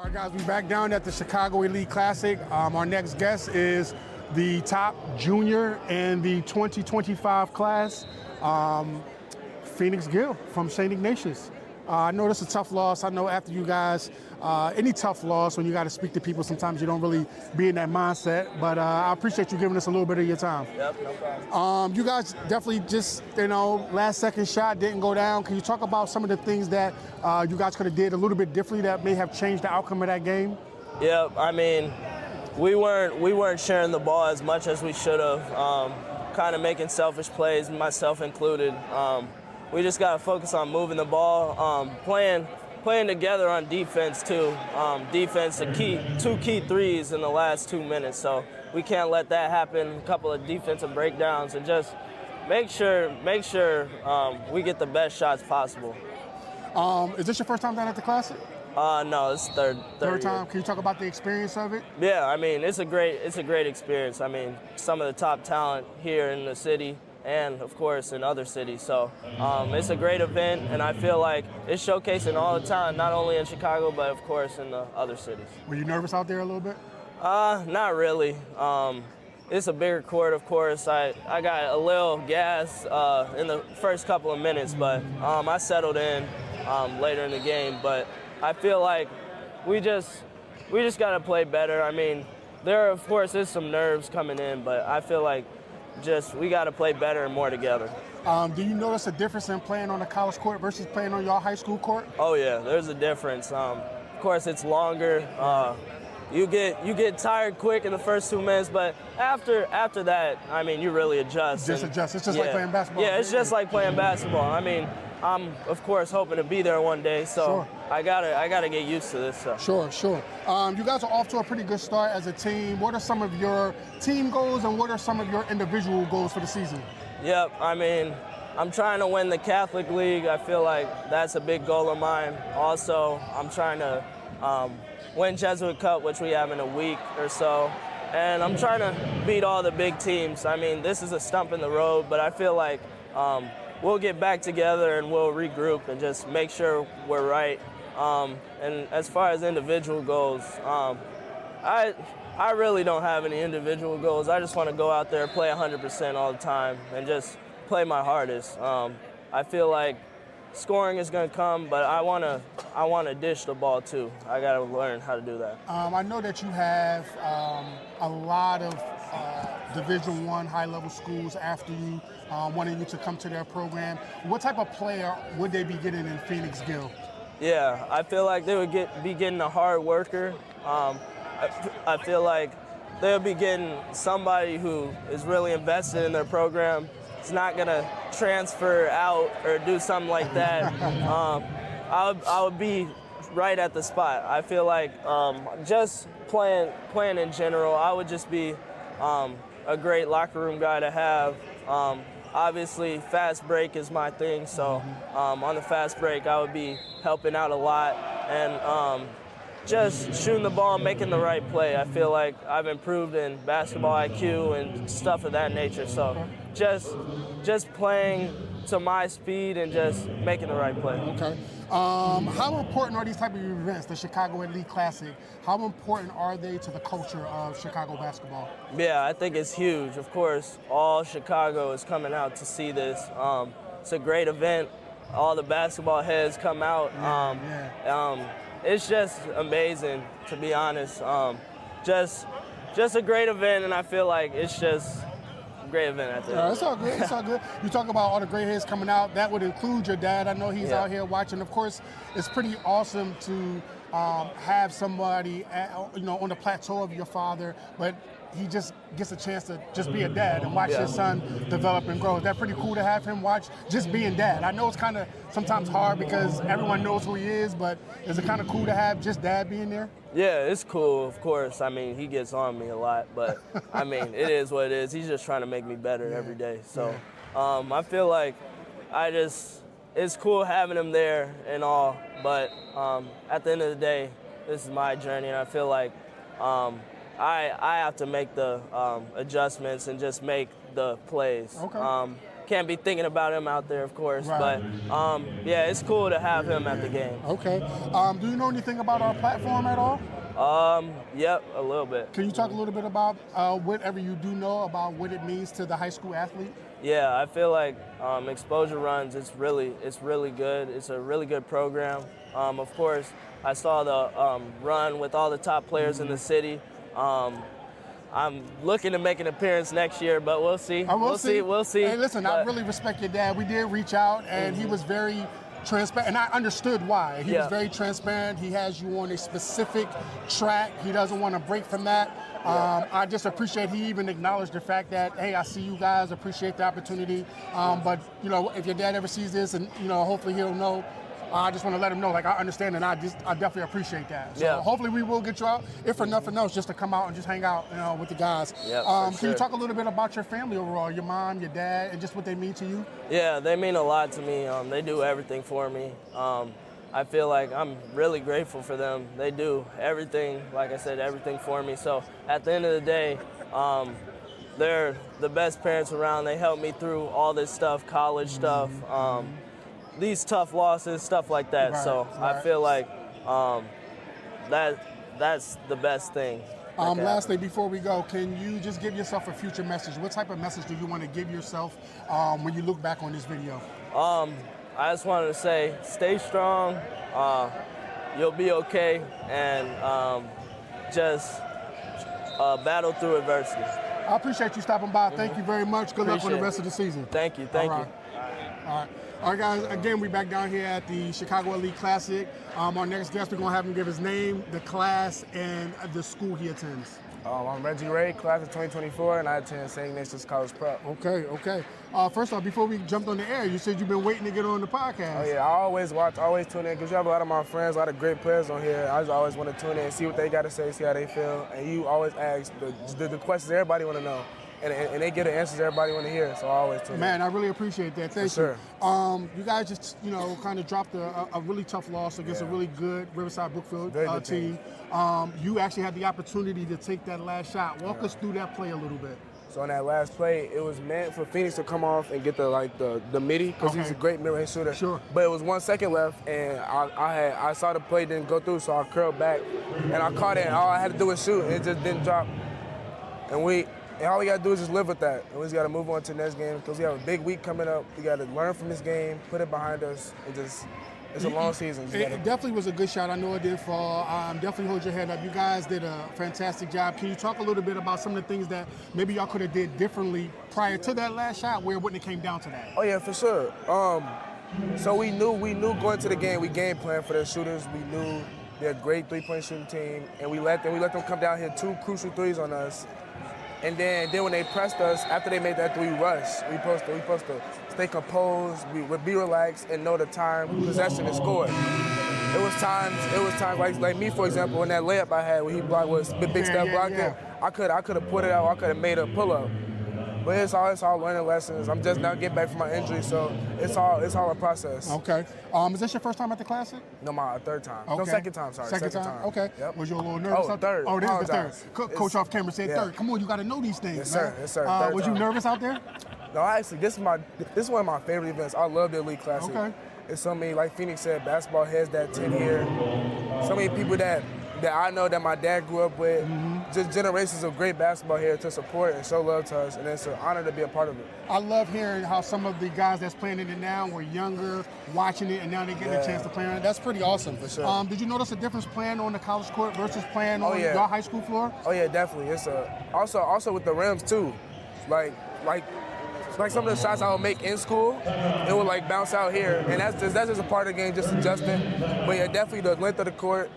All right, guys, we're back down at the Chicago Elite Classic. Our next guest is the top junior in the 2025 class, Phoenix Gill from St. Ignatius. I know this is a tough loss. I know after you guys, any tough loss, when you got to speak to people, sometimes you don't really be in that mindset. But I appreciate you giving us a little bit of your time. Yep, no problem. You guys definitely just, last second shot didn't go down. Can you talk about some of the things that you guys could have did a little bit differently that may have changed the outcome of that game? Yep, I mean, we weren't sharing the ball as much as we should have. Kind of making selfish plays, myself included. We just got to focus on moving the ball, playing together on defense too. Defense, two key threes in the last 2 minutes, so we can't let that happen. A couple of defensive breakdowns, and just make sure we get the best shots possible. Is this your first time down at the Classic? No, it's third time. year. Can you talk about the experience of it? Yeah, I mean, it's a great experience. I mean, some of the top talent here in the city, and of course in other cities. So it's a great event, and I feel like it's showcasing all the time, not only in Chicago, but of course in the other cities. Were you nervous out there a little bit? Not really. It's a bigger court, of course. I got a little gas in the first couple of minutes, but I settled in later in the game. But I feel like we just got to play better. I mean, there of course is some nerves coming in, but I feel like we got to play better and more together. Do you notice a difference in playing on a college court versus playing on your high school court? Oh yeah, there's a difference. Of course, it's longer. You get tired quick in the first 2 minutes, but after that, I mean, you really adjust. Just adjust. It's just like playing basketball. Yeah, it's just like playing basketball. I mean, I'm of course hoping to be there one day, so sure. I gotta get used to this stuff. Sure. You guys are off to a pretty good start as a team. What are some of your team goals, and what are some of your individual goals for the season? Yep, I mean, I'm trying to win the Catholic League. I feel like that's a big goal of mine. Also, I'm trying to win Jesuit Cup, which we have in a week or so. And I'm trying to beat all the big teams. I mean, this is a stump in the road, but I feel like we'll get back together and we'll regroup and just make sure we're right. And as far as individual goals, I really don't have any individual goals. I just want to go out there, play 100% all the time, and just play my hardest. I feel like scoring is going to come, but I want to dish the ball too. I got to learn how to do that. I know that you have a lot of Division I high-level schools after you, wanting you to come to their program. What type of player would they be getting in Phoenix Gill? Yeah, I feel like they would be getting a hard worker. I feel like they'll be getting somebody who is really invested in their program. It's not gonna transfer out or do something like that. I would be right at the spot. I feel like just playing in general, I would just be a great locker room guy to have. Obviously, fast break is my thing, so on the fast break, I would be helping out a lot and just shooting the ball, making the right play. I feel like I've improved in basketball IQ and stuff of that nature. So just playing to my speed and just making the right play. Okay. How important are these type of events, the Chicago Elite Classic? How important are they to the culture of Chicago basketball? Yeah, I think it's huge. Of course, all Chicago is coming out to see this. It's a great event. All the basketball heads come out. It's just amazing, to be honest. Just a great event, and I feel like it's just a great event at the end. It's all good. It's all good. You talk about all the great heads coming out. That would include your dad. I know he's out here watching. Of course, it's pretty awesome to have somebody on the plateau of your father, but he just gets a chance to just be a dad and watch his son develop and grow. Is that pretty cool to have him watch just being dad? I know it's kind of sometimes hard because everyone knows who he is, but is it kind of cool to have just dad being there? Yeah, it's cool, of course. I mean, he gets on me a lot, but I mean, it is what it is. He's just trying to make me better every day. So I feel like it's cool having him there and all, but at the end of the day, this is my journey, and I feel like I have to make the adjustments and just make the plays. Okay. can't be thinking about him out there, of course. Right. But yeah, it's cool to have him at the game. Okay. Do you know anything about our platform at all? Yep, a little bit. Can you talk a little bit about whatever you do know about what it means to the high school athlete? Yeah, I feel like exposure runs, it's really good. It's a really good program. Of course, I saw the run with all the top players in the city. I'm looking to make an appearance next year, but we'll see. We'll see. Hey, listen, I really respect your dad. We did reach out, and he was very transparent, and I understood why. He was very transparent. He has you on a specific track. He doesn't want to break from that. I just appreciate he even acknowledged the fact that, hey, I see you guys, appreciate the opportunity. But, you know, if your dad ever sees this, and, you know, hopefully he'll know, I just want to let him know, like, I understand, and I definitely appreciate that. So hopefully we will get you out, if for nothing else, just to come out and just hang out, you know, with the guys. Can you talk a little bit about your family overall, your mom, your dad, and just what they mean to you? Yeah, they mean a lot to me. They do everything for me. I feel like I'm really grateful for them. They do everything, like I said, everything for me. So at the end of the day, they're the best parents around. They help me through all this stuff, college stuff, these tough losses, stuff like that. I feel like that's the best thing. Lastly, before we go, can you just give yourself a future message? What type of message do you want to give yourself when you look back on this video? I just wanted to say, stay strong, you'll be okay, and just battle through adversity. I appreciate you stopping by. Thank you very much. Good luck on the rest of the season. Thank you. All right, guys, again, we're back down here at the Chicago Elite Classic. Our next guest, we're going to have him give his name, the class, and the school he attends. I'm Reggie, class of 2024, and I attend St. Ignatius College Prep. Okay. First off, before we jumped on the air, you said you've been waiting to get on the podcast. Oh, yeah, I always watch, always tune in, because you have a lot of my friends, a lot of great players on here. I just always want to tune in and see what they got to say, see how they feel. And you always ask the questions everybody want to know. And they get the answers everybody want to hear, so I always tune in. Man, I really appreciate that. Thank you. You guys just, you know, kind of dropped a really tough loss against a really good Riverside-Brookfield team. You actually had the opportunity to take that last shot. Walk us through that play a little bit. So on that last play, it was meant for Phoenix to come off and get the midi, because he's a great mid-range shooter. Sure. But it was 1 second left, and I saw the play didn't go through, so I curled back, and I caught it, and all I had to do was shoot, and it just didn't drop. And all we got to do is just live with that. And we just got to move on to the next game, because we have a big week coming up. We got to learn from this game, put it behind us, and just, it's a long season. It definitely was a good shot. I know it did fall. Definitely hold your head up. You guys did a fantastic job. Can you talk a little bit about some of the things that maybe y'all could have did differently prior to that last shot, where it wouldn't have came down to that? Oh, yeah, for sure. So we knew going to the game, we game planned for their shooters. We knew they're a great three-point shooting team, and we let them come down here 2 crucial threes on us. And then when they pressed us, after they made that 3 rush, we supposed to stay composed, be relaxed, and know the time, possession, and score. It was times like me, for example, in that layup I had when he blocked was Big Steph blocked it. I could have put it out. I could have made a pull up. But it's all learning lessons. I'm just now getting back from my injury, so it's all a process. Okay. Is this your first time at the Classic? No, my third time. Okay. No, second time. Sorry. Second time. Okay. Yep. Was you a little nervous? Oh, third. Oh, this is the third. It's, Coach off camera said third. Come on, you got to know these things. Yes, sir. Man. Yes, sir. Was you nervous out there? No, actually, this is one of my favorite events. I love the Elite Classic. Okay. It's so many, like Phoenix said, basketball heads that 10 here. So many people that I know that my dad grew up with. Just generations of great basketball here to support and show love to us, and it's an honor to be a part of it. I love hearing how some of the guys that's playing in it now were younger, watching it, and now they're getting a chance to play on it. That's pretty awesome. For sure. Did you notice a difference playing on the college court versus playing on your high school floor? Oh yeah, definitely. It's also with the rims too. Like some of the shots I would make in school, it would like bounce out here, and that's just a part of the game, just adjusting. But yeah, definitely the length of the court.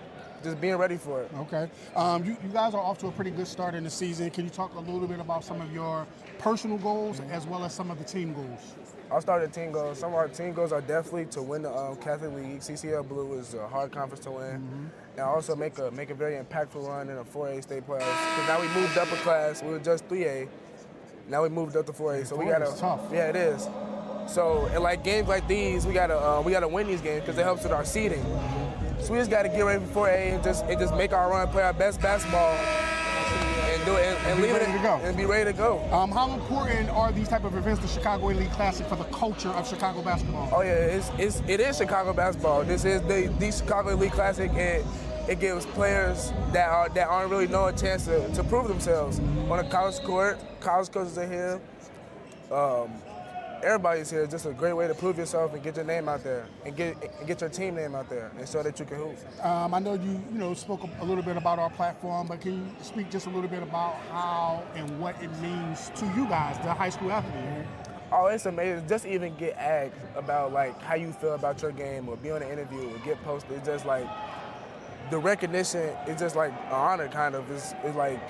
Just being ready for it. Okay. You guys are off to a pretty good start in the season. Can you talk a little bit about some of your personal goals as well as some of the team goals? I'll start with team goals. Some of our team goals are definitely to win the Catholic League. CCL Blue is a hard conference to win. And also make a very impactful run in a 4A state playoffs. Because now we moved up a class. We were just 3A. Now we moved up to 4A. So we got to. Tough. Yeah, it is. So in like games like these, we gotta win these games because it helps with our seeding. So we just got to get ready for 4A and just make our run, play our best basketball, and and do it and leave it ready to go. and be ready to go. How important are these type of events, the Chicago Elite Classic, for the culture of Chicago basketball? Oh yeah, it is Chicago basketball. This is the Chicago Elite Classic, and it gives players that aren't really know a chance to prove themselves on a college court. College coaches are here. Everybody's here. It's just a great way to prove yourself and get your name out there and get your team name out there and show that you can hoop. I know you spoke a little bit about our platform, but can you speak just a little bit about how and what it means to you guys, the high school athlete? Oh, it's amazing. Just even get asked about like how you feel about your game, or be on an interview, or get posted. It's just like the recognition. It's just like an honor, kind of. It's like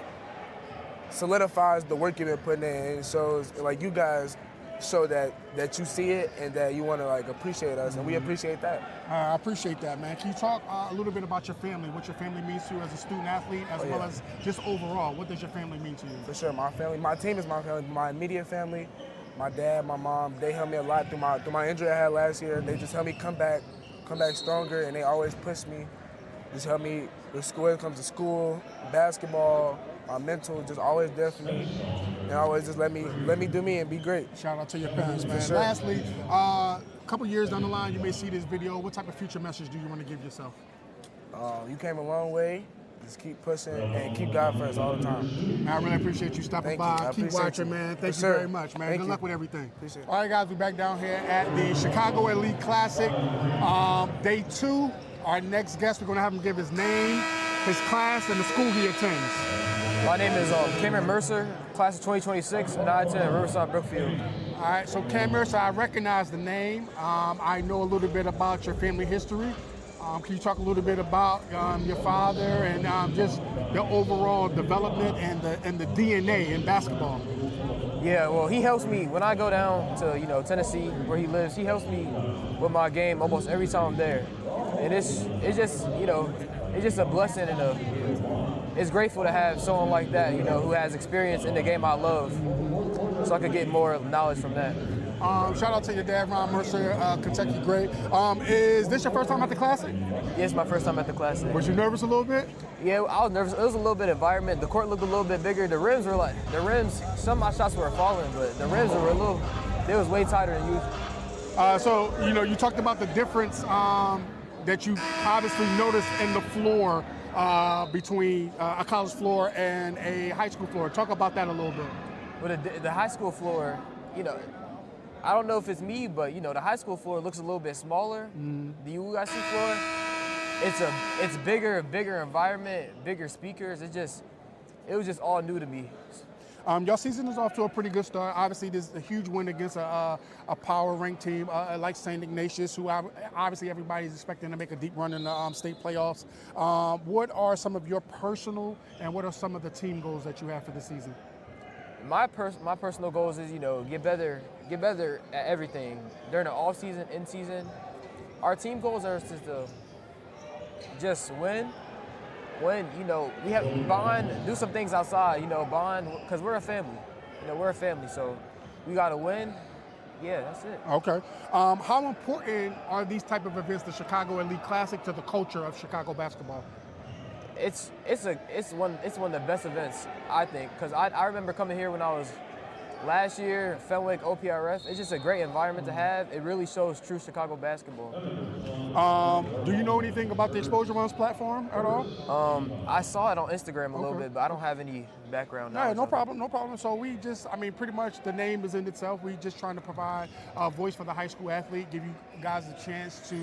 solidifies the work you've been putting in, and shows like you guys show that you see it and that you want to like appreciate us, and we appreciate that. I appreciate that, man. Can you talk a little bit about your family, what your family means to you as a student athlete, as well as just overall, what does your family mean to you? For sure, my family, my team is my family, my immediate family, my dad, my mom, they helped me a lot through my injury I had last year. They just helped me come back stronger, and they always push me, just help me with school, when it comes to school, basketball, my mental, just always there for me, and always just let me do me and be great. Shout out to your parents, man. Sure. Lastly, a couple years down the line, you may see this video. What type of future message do you want to give yourself? You came a long way. Just keep pushing and keep God first all the time. Man, I really appreciate you stopping by. Keep watching, man. Thank you very much, man. Good luck with everything. Appreciate it. All right, guys, we're back down here at the Chicago Elite Classic, day 2. Our next guest, we're going to have him give his name, his class, and the school he attends. My name is Cameron Mercer, class of 2026, and I attend Riverside-Brookfield. All right, so Cam Mercer, I recognize the name. I know a little bit about your family history. Can you talk a little bit about your father and just the overall development and the DNA in basketball? Yeah, well, he helps me when I go down to Tennessee, where he lives. He helps me with my game almost every time I'm there, and it's just a blessing, and it's grateful to have someone like that, who has experience in the game I love, so I could get more knowledge from that. Shout out to your dad, Ron Mercer, Kentucky great. Is this your first time at the Classic? Yeah, it's my first time at the Classic. Was you nervous a little bit? Yeah, I was nervous. It was a little bit of environment. The court looked a little bit bigger. The rims, some of my shots were falling, but the rims were they was way tighter than usual. So, you talked about the difference that you obviously noticed in the floor between a college floor and a high school floor. Talk about that a little bit. With the high school floor, I don't know if it's me, but the high school floor looks a little bit smaller. The USC floor, it's bigger environment, bigger speakers. It was just all new to me. Your season is off to a pretty good start. Obviously, there's a huge win against a power-ranked team like St. Ignatius, who obviously everybody's expecting to make a deep run in the state playoffs. What are some of your personal and what are some of the team goals that you have for the season? My personal goals is get better at everything during the off season, in season. Our team goals are just win. We have to bond, do some things outside, bond, because we're a family. We're a family, so we got to win. Yeah, that's it. Okay. How important are these type of events, the Chicago Elite Classic, to the culture of Chicago basketball? It's one of the best events, I think, because I remember coming here when I was last year, Fenwick, OPRF. It's just a great environment to have. It really shows true Chicago basketball. Do you know anything about the Exposure Runs platform at all? I saw it on Instagram a little bit, but I don't have any background knowledge. Yeah, no problem. So we just, pretty much the name is in itself. We just trying to provide a voice for the high school athlete, give you guys a chance to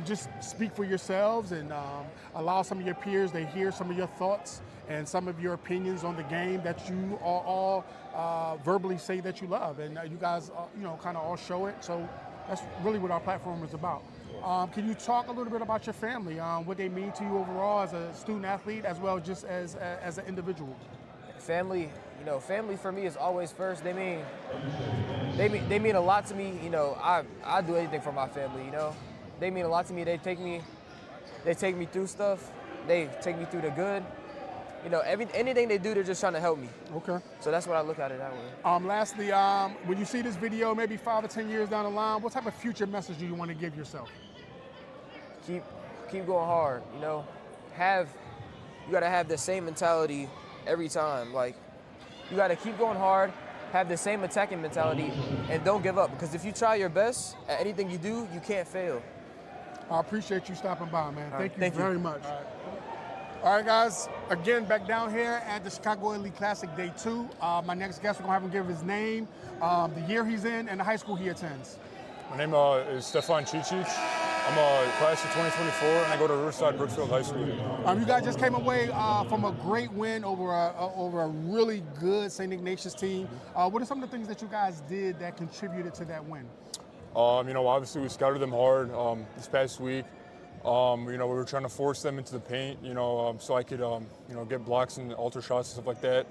just speak for yourselves and allow some of your peers to hear some of your thoughts and some of your opinions on the game that you all verbally say that you love, and you guys, kind of all show it. So that's really what our platform is about. Can you talk a little bit about your family, what they mean to you overall as a student athlete, as well just as an individual? Family, family for me is always first. They mean a lot to me. I do anything for my family. They mean a lot to me. They take me through stuff. They take me through the good. Anything they do, they're just trying to help me. Okay. So that's what I look at it that way. Lastly, when you see this video, maybe 5 or 10 years down the line, what type of future message do you want to give yourself? Keep going hard. You gotta have the same mentality every time. Like, you got to keep going hard, have the same attacking mentality, and don't give up. Because if you try your best at anything you do, you can't fail. I appreciate you stopping by, man. Thank you thank you. very much. All right, guys. Again, back down here at the Chicago Elite Classic Day 2. My next guest, we're going to have him give his name, the year he's in, and the high school he attends. My name is Stefan Cicic. I'm a class of 2024, and I go to Riverside-Brookfield High School. You guys just came away from a great win over a really good St. Ignatius team. What are some of the things that you guys did that contributed to that win? Obviously we scouted them hard this past week. We were trying to force them into the paint, so I could, get blocks and alter shots and stuff like that.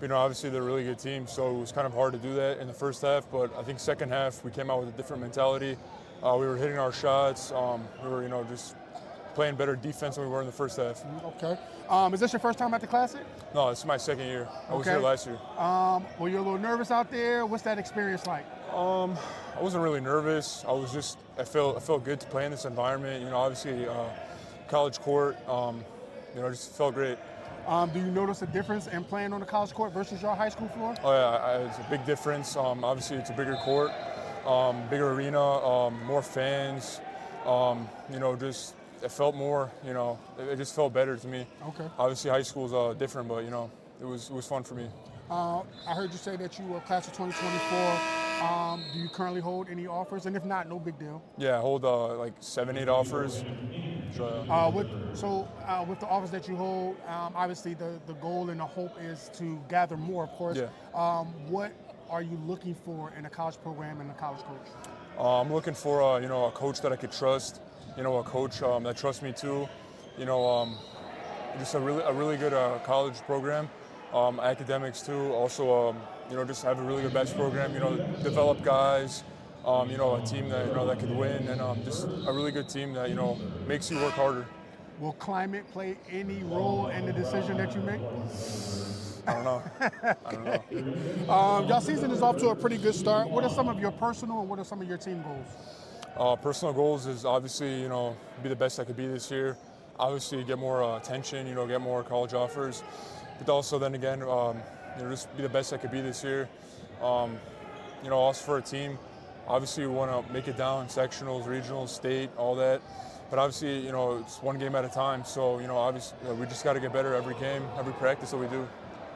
But, obviously they're a really good team, so it was kind of hard to do that in the first half. But I think second half we came out with a different mentality. We were hitting our shots. We were, just playing better defense than we were in the first half. Okay. Is this your first time at the Classic? No, it's my second year. I was here last year. Were you a little nervous out there? What's that experience like? I wasn't really nervous. I felt good to play in this environment. Obviously, college court. Just felt great. Do you notice a difference in playing on the college court versus your high school floor? Oh yeah, it's a big difference. Obviously, it's a bigger court, bigger arena, more fans. It felt more. It just felt better to me. Okay. Obviously, high school is different, but it was fun for me. I heard you say that you were class of 2024. Do you currently hold any offers? And if not, no big deal. Yeah, I hold like 7-8 offers. With the offers that you hold, obviously the goal and the hope is to gather more, of course. Yeah. What are you looking for in a college program and a college coach? I'm looking for a coach that I could trust. A coach that trusts me too. Just a really good college program. Academics too. Also, just have a really good basketball program. Develop guys. A team that that could win, and just a really good team that makes you work harder. Will climate play any role in the decision that you make? I don't know. Y'all season is off to a pretty good start. What are some of your personal and what are some of your team goals? Personal goals is obviously be the best I could be this year. Obviously get more attention, get more college offers, but also then again just be the best I could be this year. Also for a team. Obviously, we want to make it down, sectionals, regionals, state, all that. But obviously, it's one game at a time. So, obviously, we just got to get better every game, every practice that we do.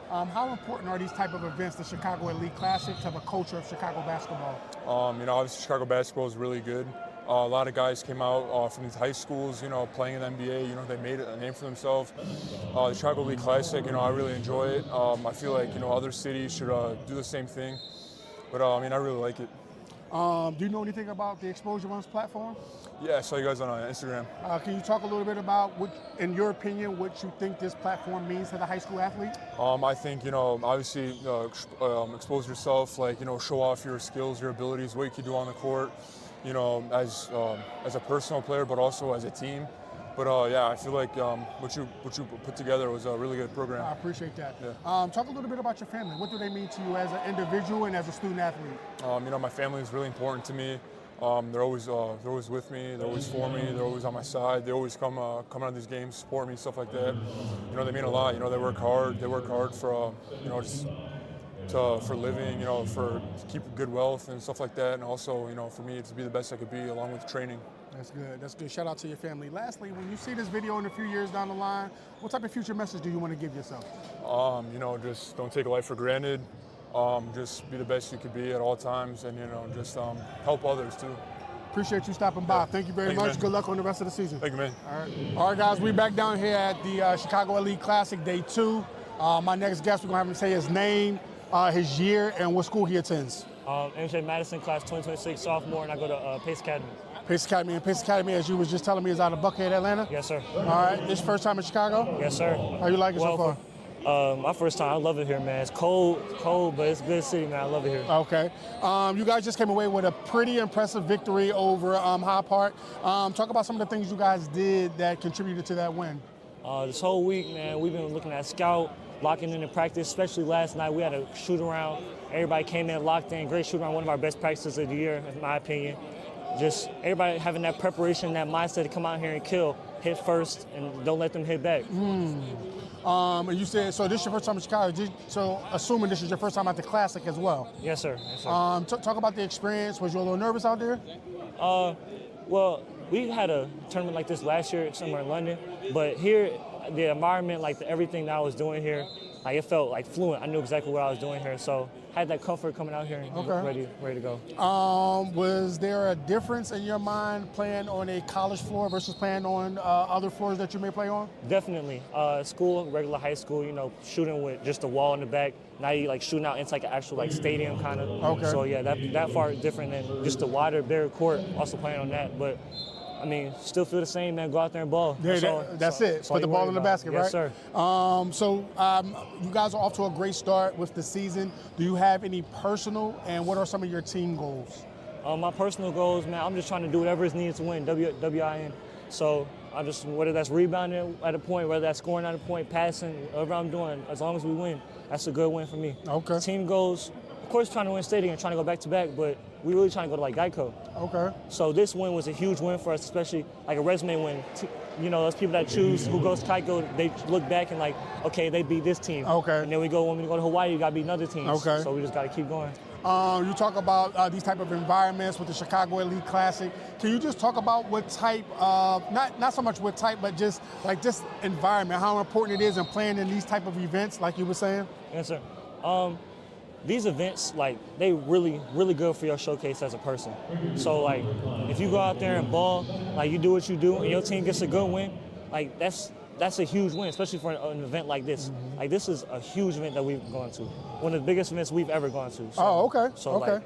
How important are these type of events, the Chicago Elite Classic, to the culture of Chicago basketball? Obviously, Chicago basketball is really good. A lot of guys came out from these high schools, playing in the NBA. They made a name for themselves. The Chicago Elite Classic, I really enjoy it. I feel like, other cities should do the same thing. But, I really like it. Do you know anything about the Exposure Runs platform? Yeah, I saw you guys on Instagram. Can you talk a little bit about, in your opinion, what you think this platform means to the high school athlete? I think, obviously expose yourself, show off your skills, your abilities, what you can do on the court, as a personal player, but also as a team. But I feel like what you put together was a really good program. I appreciate that. Yeah. Talk a little bit about your family. What do they mean to you as an individual and as a student athlete? My family is really important to me. They're always with me. They're always for me. They're always on my side. They always come out of these games, support me, stuff like that. They mean a lot. They work hard. They work hard for for living. To keep good wealth and stuff like that. And also, for me to be the best I could be, along with training. That's good. That's good. Shout out to your family. Lastly, when you see this video in a few years down the line, what type of future message do you want to give yourself? Just don't take life for granted. Just be the best you could be at all times, and just help others too. Appreciate you stopping by. Yeah. Thank you very Thank you, much. man. Good luck on the rest of the season. Thank you, man. All right, guys. We back down here at the Chicago Elite Classic Day 2. My next guest, we're gonna have him say his name, his year, and what school he attends. MJ Madison, class 2026, sophomore, and I go to Pace Academy. Pace Academy. And Pace Academy, as you was just telling me, is out of Buckhead, Atlanta? Yes, sir. All right. This your first time in Chicago? Yes, sir. How you like it so far? My first time. I love it here, man. It's cold, but it's a good city, man. I love it here. Okay. You guys just came away with a pretty impressive victory over Hyde Park. Talk about some of the things you guys did that contributed to that win. This whole week, man, we've been looking at scout, locking in practice, especially last night. We had a shoot around. Everybody came in, locked in. Great shoot around, one of our best practices of the year, in my opinion. Just everybody having that preparation, that mindset to come out here and kill, hit first, and don't let them hit back. And you said, so this is your first time in Chicago. So assuming this is your first time at the Classic as well. Yes, sir. Yes, sir. Talk about the experience. Was you a little nervous out there? Well, we had a tournament like this last year somewhere in London, but here, the environment, like everything that I was doing here, like it felt like fluent. I knew exactly what I was doing here, so I had that comfort coming out here and ready to go. Was there a difference in your mind playing on a college floor versus playing on other floors that you may play on? Definitely. School, regular high school, you know, shooting with just a wall in the back. Now you like shooting out into like an actual like stadium kind of. Okay. So yeah, that far different than just the wider, bigger court. Also playing on that, but. I mean, still feel the same, man. Go out there and ball. Yeah, that's it. Put the ball in the basket, right? Yes, sir. You guys are off to a great start with the season. Do you have any personal, and what are some of your team goals? My personal goals, man, I'm just trying to do whatever is needed to win, WIN. So I just, whether that's rebounding at a point, whether that's scoring at a point, passing, whatever I'm doing, as long as we win, that's a good win for me. Okay. Team goals, of course, trying to win stadium and trying to go back to back, but we really trying to go to like Geico. Okay. So this win was a huge win for us, especially like a resume win. You know, those people that choose who goes to Geico, they look back and like, okay, they beat this team. Okay. And then when we go to Hawaii, you got to beat another team. Okay. So we just got to keep going. You talk about these type of environments with the Chicago Elite Classic. Can you just talk about what type of, not so much what type, but just like this environment, how important it is in playing in these type of events, like you were saying? Yes, sir. These events, like, they really, really good for your showcase as a person. So, like, if you go out there and ball, like, you do what you do, and your team gets a good win, like, that's a huge win, especially for an event like this. Mm-hmm. Like, this is a huge event that we've gone to. One of the biggest events we've ever gone to. So, like,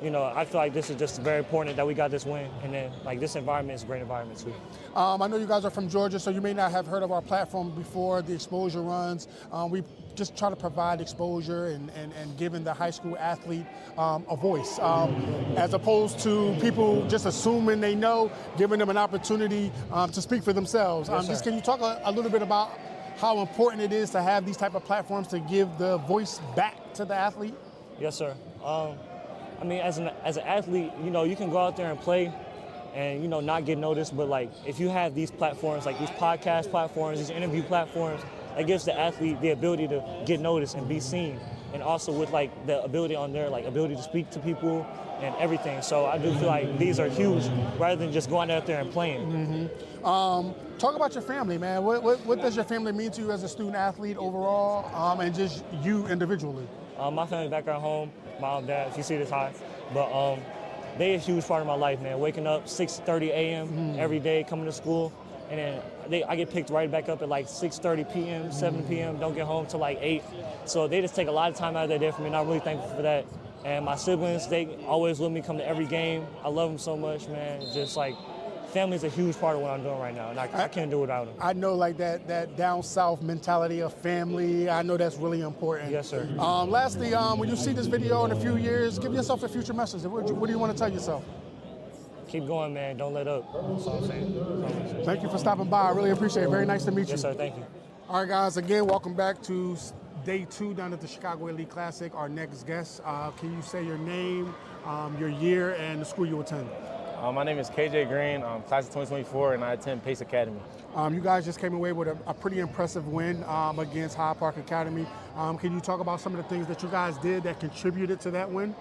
you know, I feel like this is just very important that we got this win, and then, like, this environment is a great environment, too. I know you guys are from Georgia, so you may not have heard of our platform before, the exposure runs. We just try to provide exposure and giving the high school athlete a voice, as opposed to people just assuming they know, giving them an opportunity to speak for themselves. Yes, can you talk a little bit about how important it is to have these type of platforms to give the voice back to the athlete? Yes, sir. I mean, as an athlete, you know, you can go out there and play and, you know, not get noticed, but like if you have these platforms, like these podcast platforms, these interview platforms, that gives the athlete the ability to get noticed and be seen, and also with like the ability on their like ability to speak to people and everything. So I do feel like these are huge rather than just going out there and playing. Mm-hmm. Talk about your family, man. What does your family mean to you as a student athlete overall, and just you individually? My family back at home, mom, dad, if you see this, hi. But they a huge part of my life, man. Waking up 6:30 a.m. every day, coming to school, and then I get picked right back up at like 6:30 p.m., 7 p.m., don't get home till like 8. So they just take a lot of time out of their day for me, and I'm really thankful for that. And my siblings, they always let me come to every game. I love them so much, man. Just like, family is a huge part of what I'm doing right now, and I can't do it without them. I know, like that down south mentality of family. I know that's really important. Yes, sir. Lastly, when you see this video in a few years, give yourself a future message. What do you want to tell yourself? Keep going, man. Don't let up. That's all I'm saying. Thank you for stopping by. I really appreciate it. Very nice to meet you. Yes, sir. Thank you. All right, guys. Again, welcome back to day 2 down at the Chicago Elite Classic. Our next guest. Can you say your name, your year, and the school you attend? My name is KJ Green, class of 2024, and I attend Pace Academy. You guys just came away with a pretty impressive win against Hyde Park Academy. Can you talk about some of the things that you guys did that contributed to that win?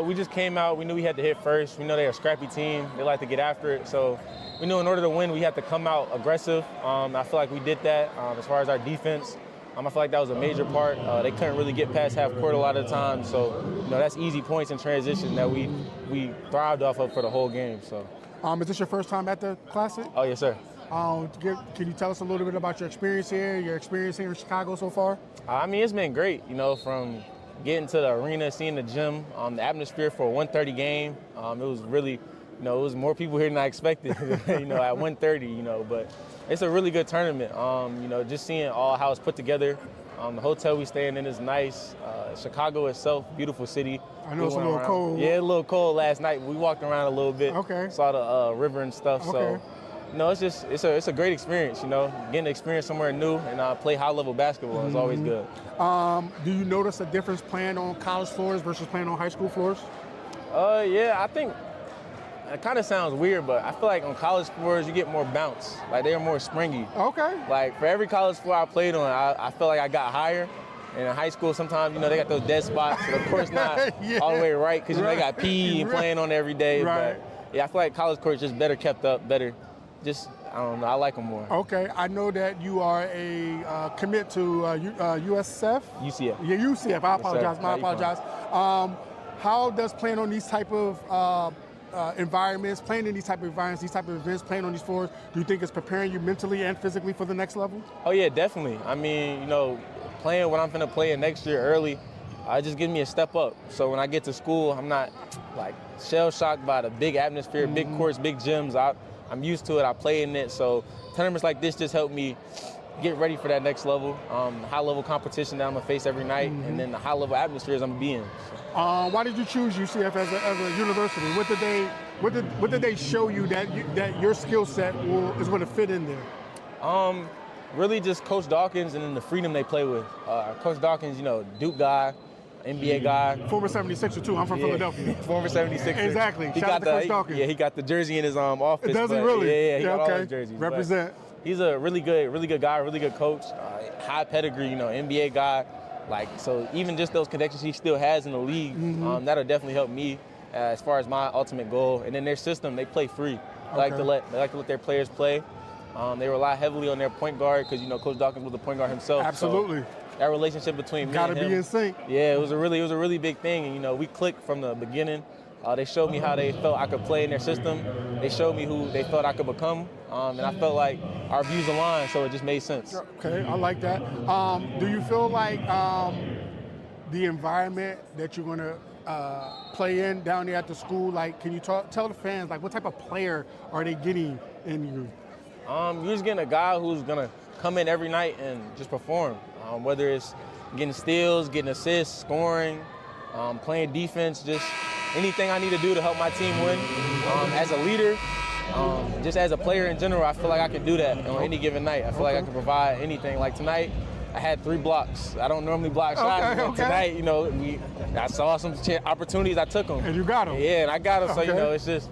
We just came out. We knew we had to hit first. We know they're a scrappy team. They like to get after it. So we knew in order to win, we had to come out aggressive. I feel like we did that. As far as our defense, I feel like that was a major part. They couldn't really get past half court a lot of the time. So, you know, that's easy points in transition that we thrived off of for the whole game. So, is this your first time at the Classic? Oh, yes, sir. Can you tell us a little bit about your experience here in Chicago so far? I mean, it's been great, you know, from getting to the arena, seeing the gym, the atmosphere for a 1:30 game. It was really, you know, it was more people here than I expected, you know, at 1:30, you know, but it's a really good tournament. You know, just seeing all how it's put together. The hotel we staying in is nice. Chicago itself, beautiful city. I know it's a little cold. Yeah, a little cold last night. We walked around a little bit. Okay. Saw the river and stuff. Okay. So, you know, it's a great experience. You know, getting to experience somewhere new and play high level basketball is always good. Do you notice a difference playing on college floors versus playing on high school floors? Yeah, I think it kind of sounds weird, but I feel like on college floors you get more bounce. Like they're more springy. Okay. Like for every college floor I played on, I feel like I got higher. And in high school, sometimes, they got those dead spots. And of course not all the way right, because, they got PE and playing on it every day. Right. But, yeah, I feel like college courts just better kept up, better. Just, I don't know, I like them more. Okay, I know that you are a commit to USF? UCF. Yeah, UCF. I apologize. Yes, I apologize. How does playing on these type of environments, playing in these type of environments, these type of events, playing on these floors, do you think it's preparing you mentally and physically for the next level? Oh, yeah, definitely. I mean, playing what I'm going to play in next year early, it just gives me a step up. So when I get to school, I'm not, shell-shocked by the big atmosphere, big courts, big gyms. I'm used to it. I play in it. So tournaments like this just help me get ready for that next level, high-level competition that I'm going to face every night, and then the high-level atmospheres I'm going to be in. Why did you choose UCF as a university? What did they show you that your skill set is going to fit in there? Really just Coach Dawkins and then the freedom they play with. Coach Dawkins, Duke guy, NBA guy. Former 76er too. I'm from Philadelphia. Former 76er. Exactly. Shout out to Coach Dawkins. Yeah, he got the jersey in his office. Does he really? Yeah, he got all his jerseys. Represent. But he's a really good guy, really good coach. High pedigree, NBA guy. So even just those connections he still has in the league, that'll definitely help me as far as my ultimate goal. And then their system, they play free. They like to let their players play. They rely heavily on their point guard because Coach Dawkins was the point guard himself. Absolutely. So that relationship between me and him. Gotta be in sync. Yeah, it was a really big thing, and we clicked from the beginning. They showed me how they felt I could play in their system. They showed me who they felt I could become, and I felt like our views aligned, so it just made sense. Okay, I like that. Do you feel like the environment that you're gonna play in down there at the school, can you tell the fans what type of player are they getting in you? You're just getting a guy who's gonna come in every night and just perform. Whether it's getting steals, getting assists, scoring, playing defense, just anything I need to do to help my team win. As a leader, just as a player in general, I feel like I can do that on any given night. I feel like I can provide anything. Like tonight, I had 3 blocks. I don't normally block shots. But tonight, I saw some opportunities, I took them. And you got them. Yeah, and I got them. So, it's just,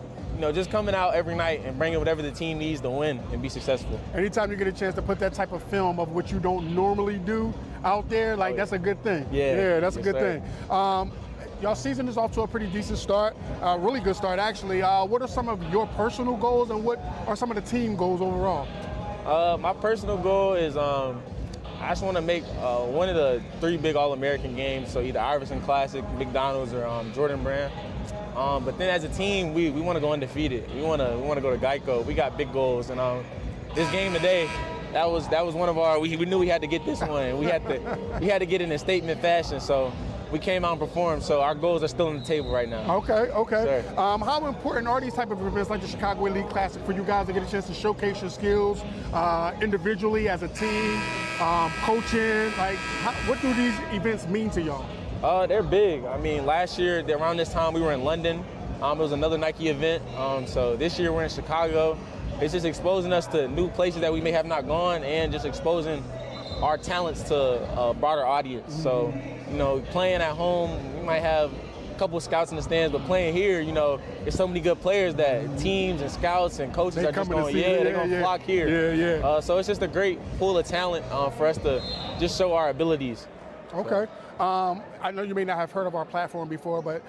just coming out every night and bringing whatever the team needs to win and be successful. Anytime you get a chance to put that type of film of what you don't normally do out there, that's a good thing. Yeah, that's a good thing. Y'all season is off to a pretty decent start, really good start actually. What are some of your personal goals and what are some of the team goals overall? My personal goal is I just want to make one of the 3 big All-American games, so either Iverson Classic, McDonald's, or Jordan Brand. But then as a team, we want to go undefeated. We want to go to Geico. We got big goals, and this game today, that was one of our. We knew we had to get this one. We had to get in a statement fashion. So we came out and performed. So our goals are still on the table right now. Okay. How important are these type of events like the Chicago Elite Classic for you guys to get a chance to showcase your skills individually as a team, coaching? What do these events mean to y'all? They're big. I mean, last year, around this time, we were in London. It was another Nike event. So this year, we're in Chicago. It's just exposing us to new places that we may have not gone and just exposing our talents to a broader audience. So, playing at home, we might have a couple of scouts in the stands, but playing here, there's so many good players that teams and scouts and coaches are just going, they're going to flock here. So it's just a great pool of talent for us to just show our abilities. Okay. I know you may not have heard of our platform before, but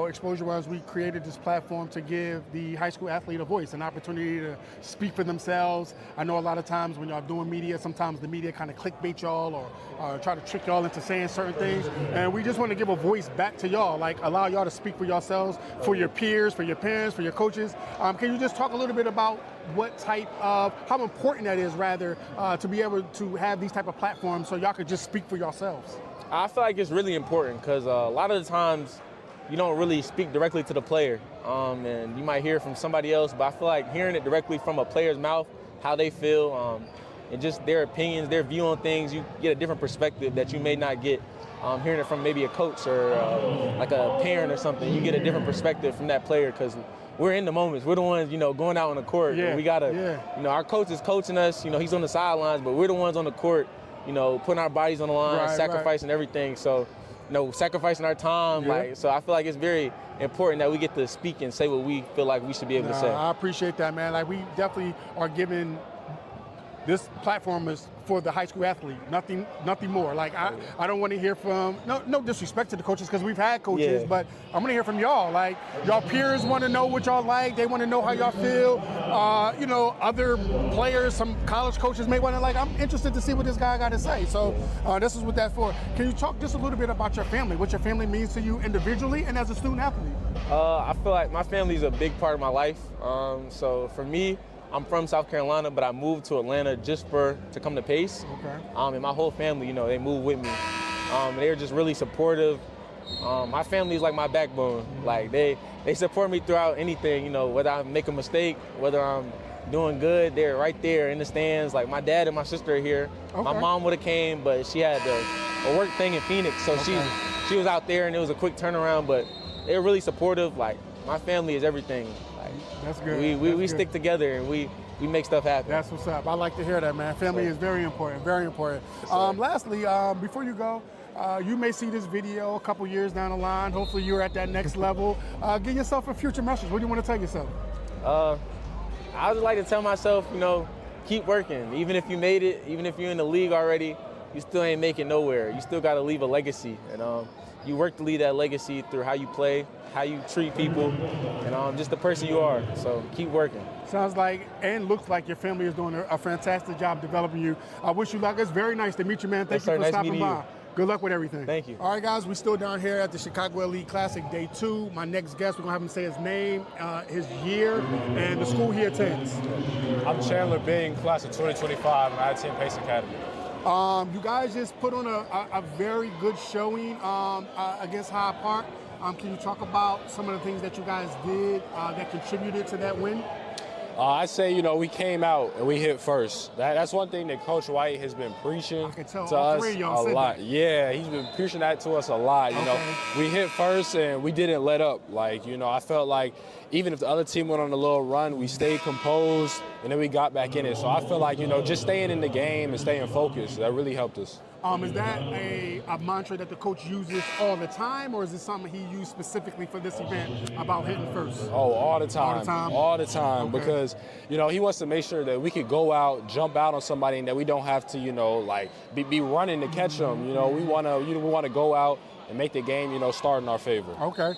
Exposure Runs, we created this platform to give the high school athlete a voice, an opportunity to speak for themselves. I know a lot of times when y'all doing media, sometimes the media kind of clickbait y'all or try to trick y'all into saying certain things, and we just want to give a voice back to y'all, allow y'all to speak for yourselves, for your peers, for your parents, for your coaches. Can you just talk a little bit about what type of, how important that is rather, to be able to have these type of platforms so y'all could just speak for yourselves? I feel like it's really important because a lot of the times you don't really speak directly to the player, and you might hear from somebody else, but I feel like hearing it directly from a player's mouth, how they feel, and just their opinions, their view on things, you get a different perspective that you may not get hearing it from maybe a coach or like a parent or something. You get a different perspective from that player because we're in the moments. We're the ones, going out on the court. We gotta, our coach is coaching us. He's on the sidelines, but we're the ones on the court. Putting our bodies on the line, sacrificing everything. So sacrificing our time. Yeah. Like, so I feel like it's very important that we get to speak and say what we feel like we should be able to say. I appreciate that, man. Like, we definitely are giving this platform is for the high school athlete, nothing more. Like, I don't want to hear from, no disrespect to the coaches, because we've had coaches, Yeah. but I'm going to hear from y'all. Like, y'all peers want to know what y'all like. They want to know how y'all feel. Other players, some college coaches may want to, like, I'm interested to see what this guy got to say. So this is what that's for. Can you talk just a little bit about your family, what your family means to you individually and as a student athlete? I feel like my family is a big part of my life. So for me, I'm from South Carolina, but I moved to Atlanta just to come to Pace. Okay. And my whole family, they moved with me. They're just really supportive. My family is like my backbone. Like, they support me throughout anything, whether I make a mistake, whether I'm doing good, they're right there in the stands. Like, my dad and my sister are here. Okay. My mom would have came, but she had a work thing in Phoenix, so she was out there, and it was a quick turnaround, but they were really supportive. Like, my family is everything. That's good. We stick together and we make stuff happen. That's what's up. I like to hear that, man. Family is very important, very important. Lastly, before you go, you may see this video a couple years down the line. Hopefully you're at that next level. Give yourself a future message. What do you want to tell yourself? I would like to tell myself, keep working. Even if you made it, even if you're in the league already, you still ain't making nowhere. You still got to leave a legacy. And you work to leave that legacy through how you play, how you treat people, and just the person you are. So keep working. Sounds like and looks like your family is doing a fantastic job developing you. I wish you luck. It's very nice to meet you, man. Thank you for Nice stopping meeting by. you. Good luck with everything. Thank you. All right, guys, we're still down here at the Chicago Elite Classic Day 2. My next guest, we're going to have him say his name, his year, and the school he attends. I'm Chandler Bing, class of 2025, and I attend Pace Academy. You guys just put on a very good showing against Hyde Park. Can you talk about some of the things that you guys did that contributed to that win? I say, we came out and we hit first. That's one thing that Coach White has been preaching I can tell to all us three of y'all a said lot. that. Yeah, he's been preaching that to us a lot. We hit first and we didn't let up. Like, I felt like even if the other team went on a little run, we stayed composed and then we got back in it. So I feel like, just staying in the game and staying focused, that really helped us. Is that a mantra that the coach uses all the time, or is it something he used specifically for this event about hitting first? Oh, all the time. All the time? All the time. Okay. Because, he wants to make sure that we could go out, jump out on somebody, and that we don't have to, be running to catch them. We want to go out and make the game, start in our favor. Okay.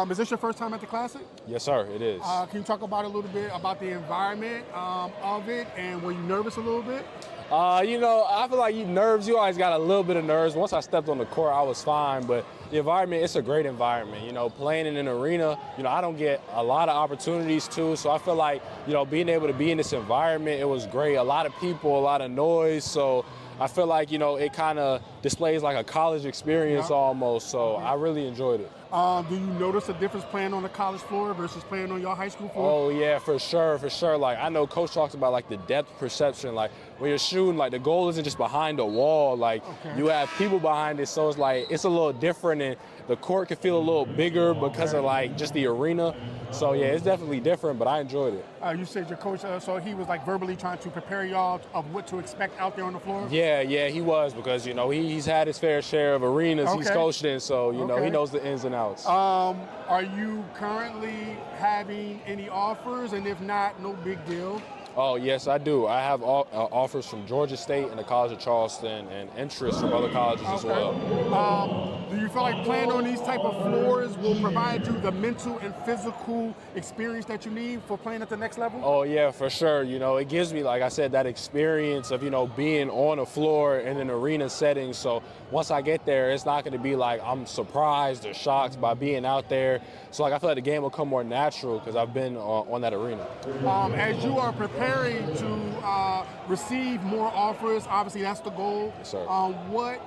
Is this your first time at the Classic? Yes, sir, it is. Can you talk about a little bit about the environment of it, and were you nervous a little bit? I feel like you always got a little bit of nerves. Once I stepped on the court, I was fine, but the environment, it's a great environment. Playing in an arena, I don't get a lot of opportunities to, so I feel like, being able to be in this environment, it was great. A lot of people, a lot of noise, so I feel like, it kind of displays like a college experience almost, so I really enjoyed it. Do you notice a difference playing on the college floor versus playing on your high school floor? Oh yeah, for sure. Like, I know Coach talks about like the depth perception. Like, when you're shooting, like the goal isn't just behind the wall. Like, you have people behind it, so it's a little different, and the court can feel a little bigger because of like just the arena. So yeah, it's definitely different, but I enjoyed it. You said your coach, so he was like verbally trying to prepare y'all of what to expect out there on the floor? Yeah, he was, because he's had his fair share of arenas he's coached in, so he knows the ins and outs. Are you currently having any offers? And if not, no big deal. Oh, yes, I do. I have offers from Georgia State and the College of Charleston, and interest from other colleges as well. Do you feel like playing on these type of floors will provide you the mental and physical experience that you need for playing at the next level? Oh, yeah, for sure. It gives me, like I said, that experience of, being on a floor in an arena setting. So once I get there, it's not going to be like I'm surprised or shocked by being out there. So, I feel like the game will come more natural because I've been on that arena. As you are preparing to receive more offers, obviously that's the goal. Yes, sir. What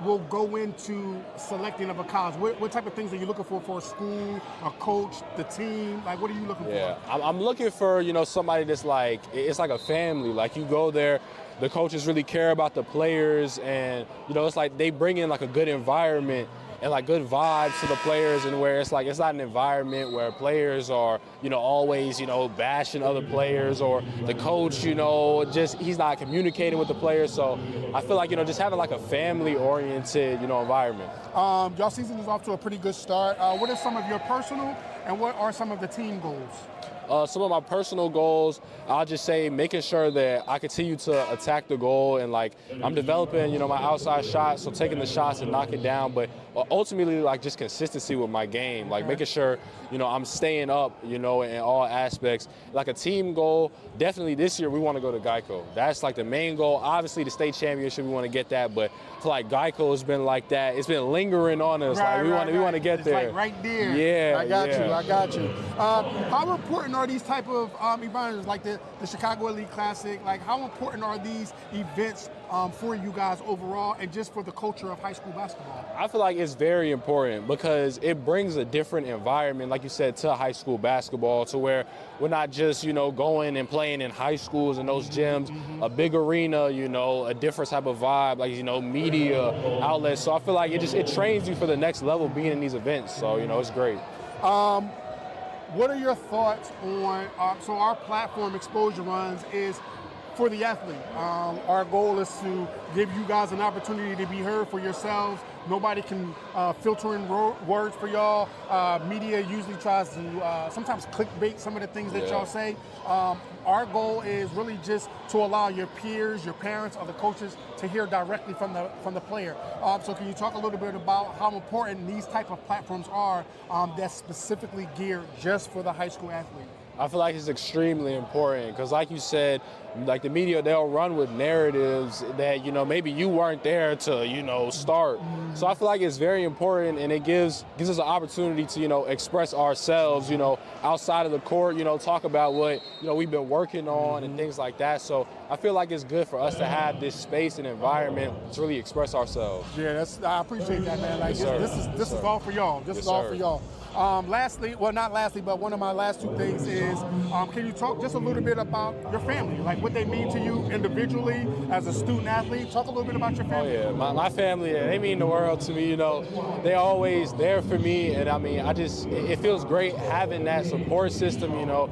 will go into selecting of a college? What type of things are you looking for a school, a coach, the team? Like, what are you looking for? I'm looking for, somebody that's like, it's like a family. Like, you go there, the coaches really care about the players, and, it's like they bring in like a good environment. like good vibes to the players, and where it's like it's not an environment where players are, always, bashing other players, or the coach, just he's not communicating with the players. So I feel like, just having like a family-oriented, environment. Y'all season is off to a pretty good start. What are some of your personal and what are some of the team goals? Some of my personal goals, I'll just say making sure that I continue to attack the goal, and like I'm developing, my outside shot, so taking the shots and knock it down, but ultimately like just consistency with my game, like making sure, I'm staying up, in all aspects. Like a team goal, definitely this year we want to go to Geico. That's like the main goal. Obviously the state championship, we want to get that, but I feel like Geico has been like that. It's been lingering on us. Right, we want to get it's there. Like right there. Yeah, I got you. How important are these type of events like the Chicago Elite Classic? Like how important are these events for you guys overall and just for the culture of high school basketball? I feel like it's very important because it brings a different environment, like you said, to high school basketball, to where we're not just, going and playing in high schools and those gyms, a big arena, a different type of vibe, like, media outlets. So I feel like it trains you for the next level being in these events. So, it's great. What are your thoughts on, so our platform Exposure Runs is for the athlete. Our goal is to give you guys an opportunity to be heard for yourselves. Nobody can filter in words for y'all. Media usually tries to sometimes clickbait some of the things that y'all say. Our goal is really just to allow your peers, your parents, or the coaches to hear directly from the player. So can you talk a little bit about how important these type of platforms are that's specifically geared just for the high school athlete? I feel like it's extremely important because, like you said, like the media, they'll run with narratives that, maybe you weren't there to, start. So I feel like it's very important, and it gives us an opportunity to, express ourselves, outside of the court, talk about what, we've been working on and things like that. So I feel like it's good for us to have this space and environment to really express ourselves. Yeah, I appreciate that, man. Like this is all for y'all. This is all for y'all. Lastly, well, not lastly, but one of my last two things is, can you talk just a little bit about your family, like what they mean to you individually as a student athlete? Talk a little bit about your family. Oh yeah, my family, they mean the world to me. They're always there for me, and I mean, it feels great having that support system. From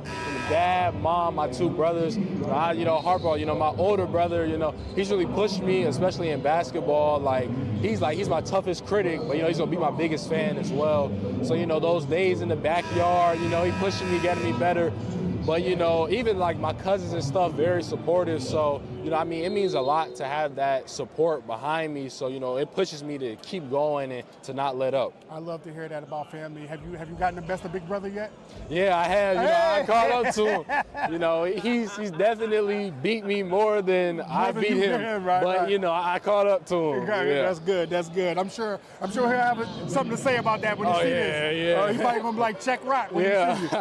dad, mom, my two brothers. Harper, my older brother. He's really pushed me, especially in basketball. He's my toughest critic, but he's gonna be my biggest fan as well. So those days in the backyard, he pushing me, getting me better. But even like my cousins and stuff, very supportive. So it means a lot to have that support behind me. So it pushes me to keep going and to not let up. I love to hear that about family. Have you gotten the best of Big Brother yet? Yeah, I have. I caught up to him. He's definitely beat me more than I beat him. But I caught up to him. Yeah. That's good. I'm sure he'll have something to say about that when he sees this. Yeah. He's probably gonna be like, check rock when he sees you.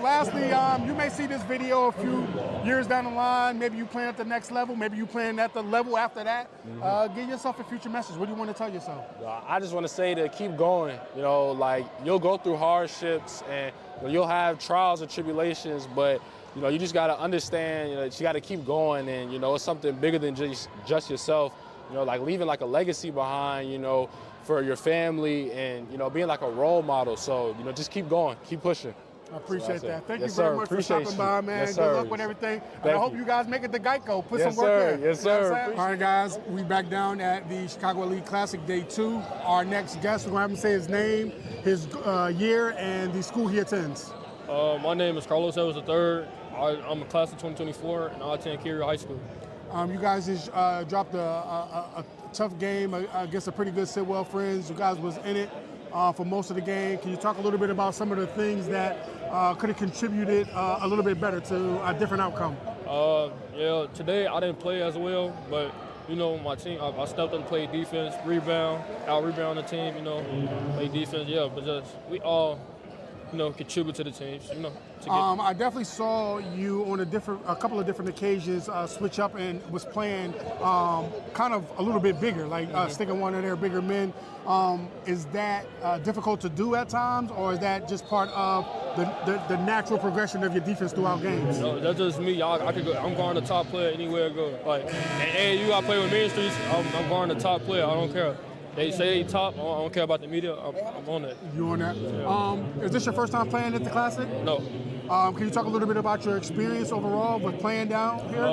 Lastly, you may see this video a few years down the line. Maybe you playing at the next level. Maybe you playing at the level after that. Give yourself a future message. What do you want to tell yourself? I just want to say to keep going. You'll go through hardships and you'll have trials and tribulations, but you just got to understand that you got to keep going, and it's something bigger than just yourself. Leaving like a legacy behind, for your family, and being like a role model. So just keep going, keep pushing. I appreciate that. Thank you sir. very much for stopping by, man. Yes, Good luck with everything. And I hope you guys make it to Geico. Put some work in. Yes, sir. All right, guys. We back down at the Chicago Elite Classic Day 2. Our next guest, we're going to have him say his name, his year, and the school he attends. My name is Carlos Evans III. I'm a class of 2024, and I attend Curie High School. You guys just dropped a tough game against a pretty good Sidwell friends. You guys was in it for most of the game. Can you talk a little bit about some of the things that could have contributed a little bit better to a different outcome? Today I didn't play as well, but my team, I stepped up and played defense, out-rebound the team, play defense, but just we all, contribute to the team, I definitely saw you on a couple of different occasions switch up and was playing kind of a little bit bigger, like sticking one of their bigger men. Is that difficult to do at times, or is that just part of the natural progression of your defense throughout games? No, that's just me. I could go. I'm guarding the top player anywhere I go. And you got to play with Main Streets. I'm guarding the top player. I don't care. they say they top. I don't care about the media. I'm on that. You on that? Is this your first time playing at the Classic? No. Can you talk a little bit about your experience overall with playing down here?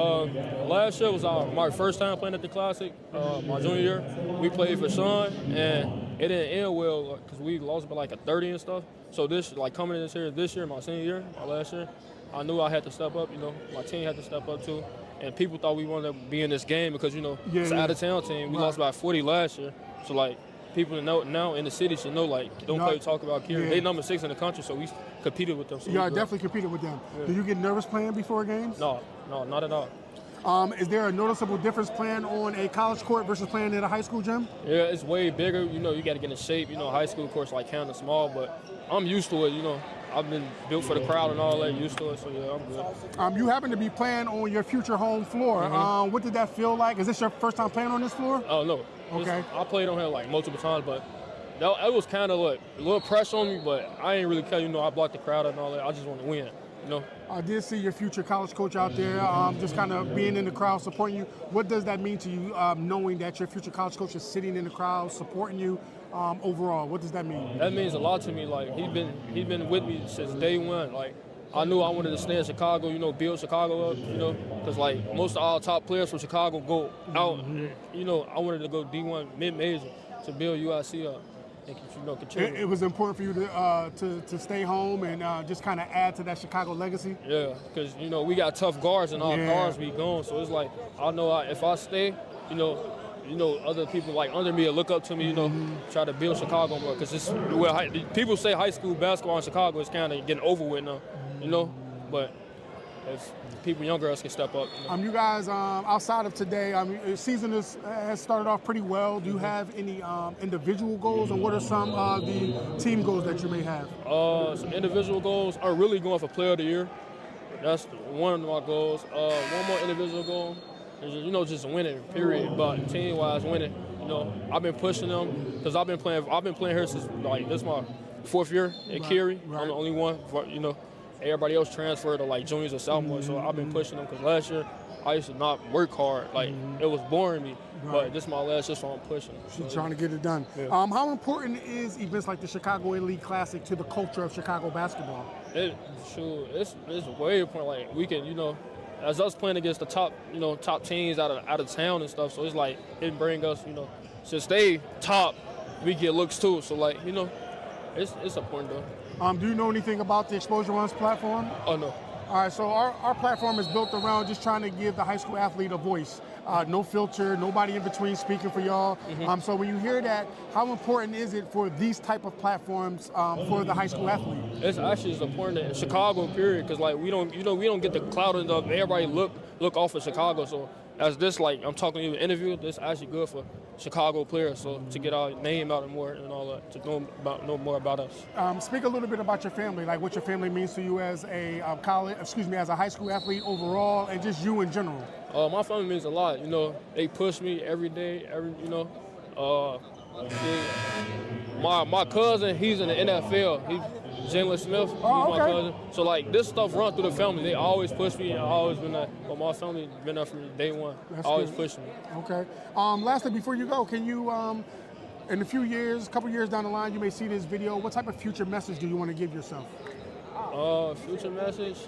Last year was my first time playing at the Classic. My junior year, we played for Sean, and it didn't end well because we lost by like a 30 and stuff. So coming in this year, my senior year, my last year, I knew I had to step up. My team had to step up too. And people thought we wanted to be in this game because it's an out-of-town team. We lost by 40 last year. So people now in the city should know don't play talk about Curie. They number 6 in the country, so we competed with them. So yeah, definitely competed with them. Yeah. Do you get nervous playing before games? No, not at all. Is there a noticeable difference playing on a college court versus playing in a high school gym? Yeah, it's way bigger. You got to get in shape. High school courts kind of small, but I'm used to it. I've been built for the crowd and all that, used to it, so yeah, I'm good. You happen to be playing on your future home floor. Mm-hmm. What did that feel like? Is this your first time playing on this floor? Oh, no. Okay. I played on here multiple times, but it was kind of a little pressure on me, but I ain't really care. I blocked the crowd and all that. I just want to win, I did see your future college coach out there, just kind of being in the crowd, supporting you. What does that mean to you, knowing that your future college coach is sitting in the crowd, supporting you overall? What does that mean? That means a lot to me. He's been with me since day one. I knew I wanted to stay in Chicago, build Chicago up, because most of our top players from Chicago go out. I wanted to go D1 mid-major to build UIC up. It was important for you to stay home and just kind of add to that Chicago legacy? Yeah, because, we got tough guards and our guards be gone. So it's I know if I stay, other people under me will look up to me, try to build Chicago more. Because people say high school basketball in Chicago is kind of getting over with now, but if people younger us can step up. You guys, outside of today, the season has started off pretty well. Do you have any individual goals, and what are some of the team goals that you may have? Some individual goals are really going for Player of the Year. That's one of my goals. One more individual goal is just winning, period. But team-wise, winning. I've been pushing them because I've been playing here since this is my 4th year at Curie. Right. I'm the only one. Everybody else transferred to juniors or sophomores, so I've been pushing them because last year I used to not work hard. It was boring me, but this is my last year, so I'm pushing. So trying to get it done. Yeah. How important is events like the Chicago Elite Classic to the culture of Chicago basketball? It's way important. We can, as us playing against the top teams out of town and stuff. So it's it bring us, since they top, we get looks too. So it's important though. Do you know anything about the Exposure Runs platform? Oh, no. All right, so our platform is built around just trying to give the high school athlete a voice. No filter, nobody in between speaking for y'all. Mm-hmm. So when you hear that, how important is it for these type of platforms for the high school athlete? It's actually important in Chicago, period, because we don't get the clout and everybody look off of Chicago. So as this I'm talking to you in an interview, this is actually good for Chicago players, so to get our name out more and all that, to know more about us. Speak a little bit about your family, what your family means to you as a as a high school athlete overall, and just you in general. My family means a lot. They push me every day. My cousin, he's in the NFL. He's Jalen Smith. He's my cousin. So this stuff runs through the family. They always push me. I've always been there. But my family been there from day one. That's always good. pushing me. Okay. Lastly, before you go, can you, in a couple years down the line, you may see this video. What type of future message do you want to give yourself? Future message,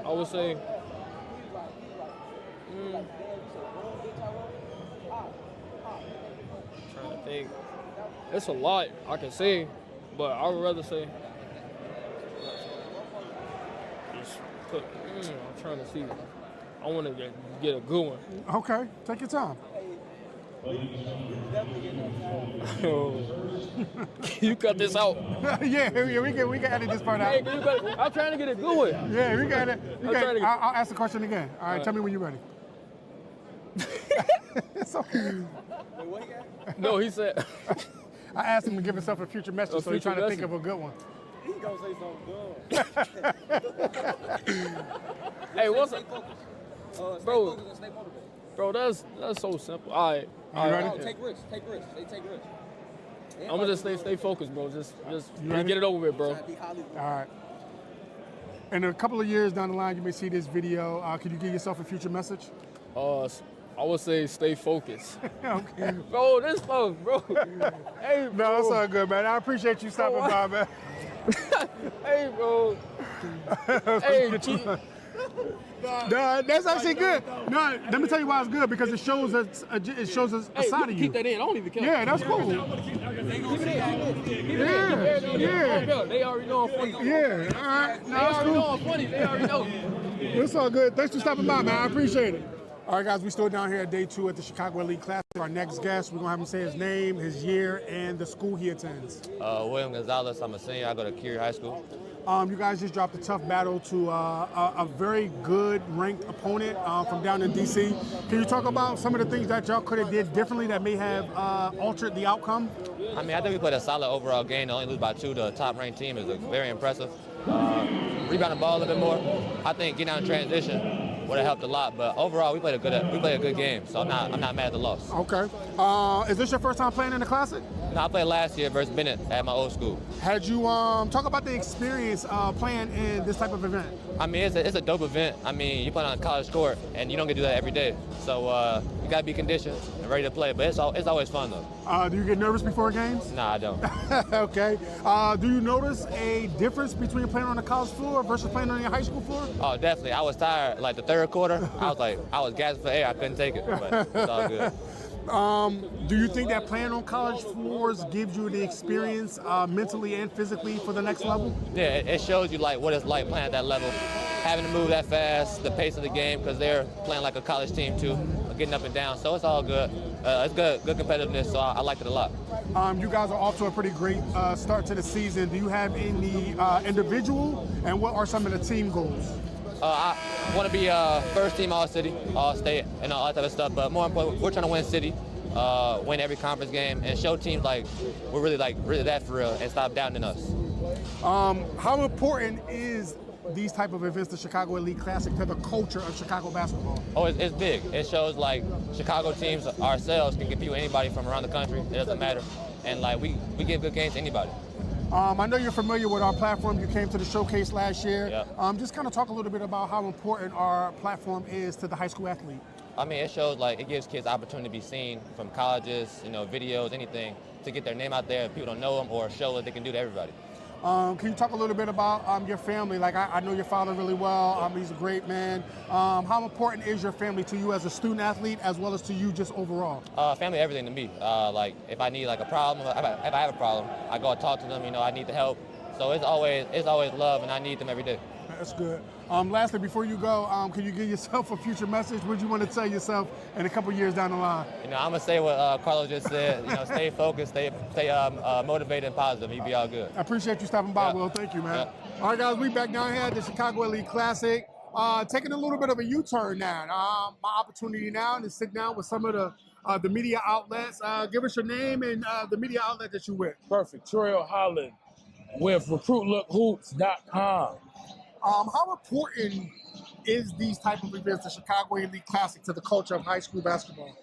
I would say. Trying to think. It's a lot I can say, but I would rather say. I'm trying to see. I want to get a good one. Okay, take your time. You cut this out. yeah, we can edit this part out. Hey, I'm trying to get a good one. Yeah, we got it. I'll ask the question again. All right, tell me when you're ready. It's okay. No, he said. I asked him to give himself a future message, so he's trying to think of a good one. He gonna say something good. Hey, what's up? Bro, that's so simple. All right. Ready? Take risks. They take risks. I'm gonna just stay focused, bro. Just get it over with, bro. All right. In a couple of years down the line, you may see this video. Could you give yourself a future message? I would say stay focused. Okay. Bro, this stuff, bro. Hey, bro. No, it's all good, man. I appreciate you stopping by, man. Hey, bro. Hey, No, that's actually good. No, let me tell you why it's good, because it shows us a side of you. keep that in. I don't even care. Yeah, that's cool. Yeah. They already know I'm funny. Yeah, all right. No, They that's already cool. know I'm funny. They already know. It's all good. Thanks for stopping by, man. I appreciate it. All right, guys, we're still down here at day 2 at the Chicago Elite Classic. Our next guest, we're going to have him say his name, his year, and the school he attends. William Gonzalez. I'm a senior. I go to Curie High School. You guys just dropped a tough battle to a very good ranked opponent from down in D.C. Can you talk about some of the things that y'all could have did differently that may have altered the outcome? I mean, I think we played a solid overall game. To only lose by 2 to a top-ranked team is very impressive. Rebound the ball a little bit more. I think getting out in transition would have helped a lot. But overall, we played a good game. So I'm not mad at the loss. Okay. Is this your first time playing in the Classic? No, I played last year versus Bennett at my old school. Had you talk about the experience playing in this type of event? I mean, it's a dope event. I mean, you play on a college court, and you don't get to do that every day. So you got to be conditioned and ready to play. But it's always fun, though. Do you get nervous before games? Nah, I don't. Okay. Do you notice a difference between playing on the college floor versus playing on your high school floor? Oh, definitely. I was tired. Like the third quarter, I was gasping for air. I couldn't take it, but it's all good. Do you think that playing on college floors gives you the experience mentally and physically for the next level? Yeah, it shows you like what it's like playing at that level, having to move that fast, the pace of the game, because they're playing like a college team too, getting up and down. So it's all good. It's good competitiveness. So I liked it a lot. You guys are off to a pretty great start to the season. Do you have any individual, and what are some of the team goals? I want to be first team All-City, All-State, and all that type of stuff. But more important, we're trying to win city, win every conference game, and show teams like we're really that for real, and stop doubting us. How important is these type of events, the Chicago Elite Classic, to the culture of Chicago basketball? Oh, it's big. It shows like Chicago teams ourselves can compete with anybody from around the country. It doesn't matter, and like we give good games to anybody. I know you're familiar with our platform. You came to the showcase last year. Yep. Just kind of talk a little bit about how important our platform is to the high school athlete. I mean, it shows like it gives kids the opportunity to be seen from colleges, videos, anything, to get their name out there. People don't know them, or show what they can do to everybody. Can you talk a little bit about your family? Like, I know your father really well. He's a great man. How important is your family to you as a student athlete, as well as to you just overall? Family, everything to me. Like, if I need like a problem, if I have a problem, I go and talk to them. I need the help. So it's always love, and I need them every day. That's good. Lastly, before you go, can you give yourself a future message? What do you want to tell yourself in a couple years down the line? I'm gonna say what Carlos just said. Stay focused, stay motivated and positive. You'll be all good. I appreciate you stopping by, Yeah. Will. Thank you, man. Yeah. All right, guys, we back down here at the Chicago Elite Classic. Taking a little bit of a U-turn now. My opportunity now to sit down with some of the media outlets. Give us your name and the media outlet that you with. Perfect. Treal, Holland with RecruitLookHoops.com. How important is these type of events, the Chicago Elite Classic, to the culture of high school basketball?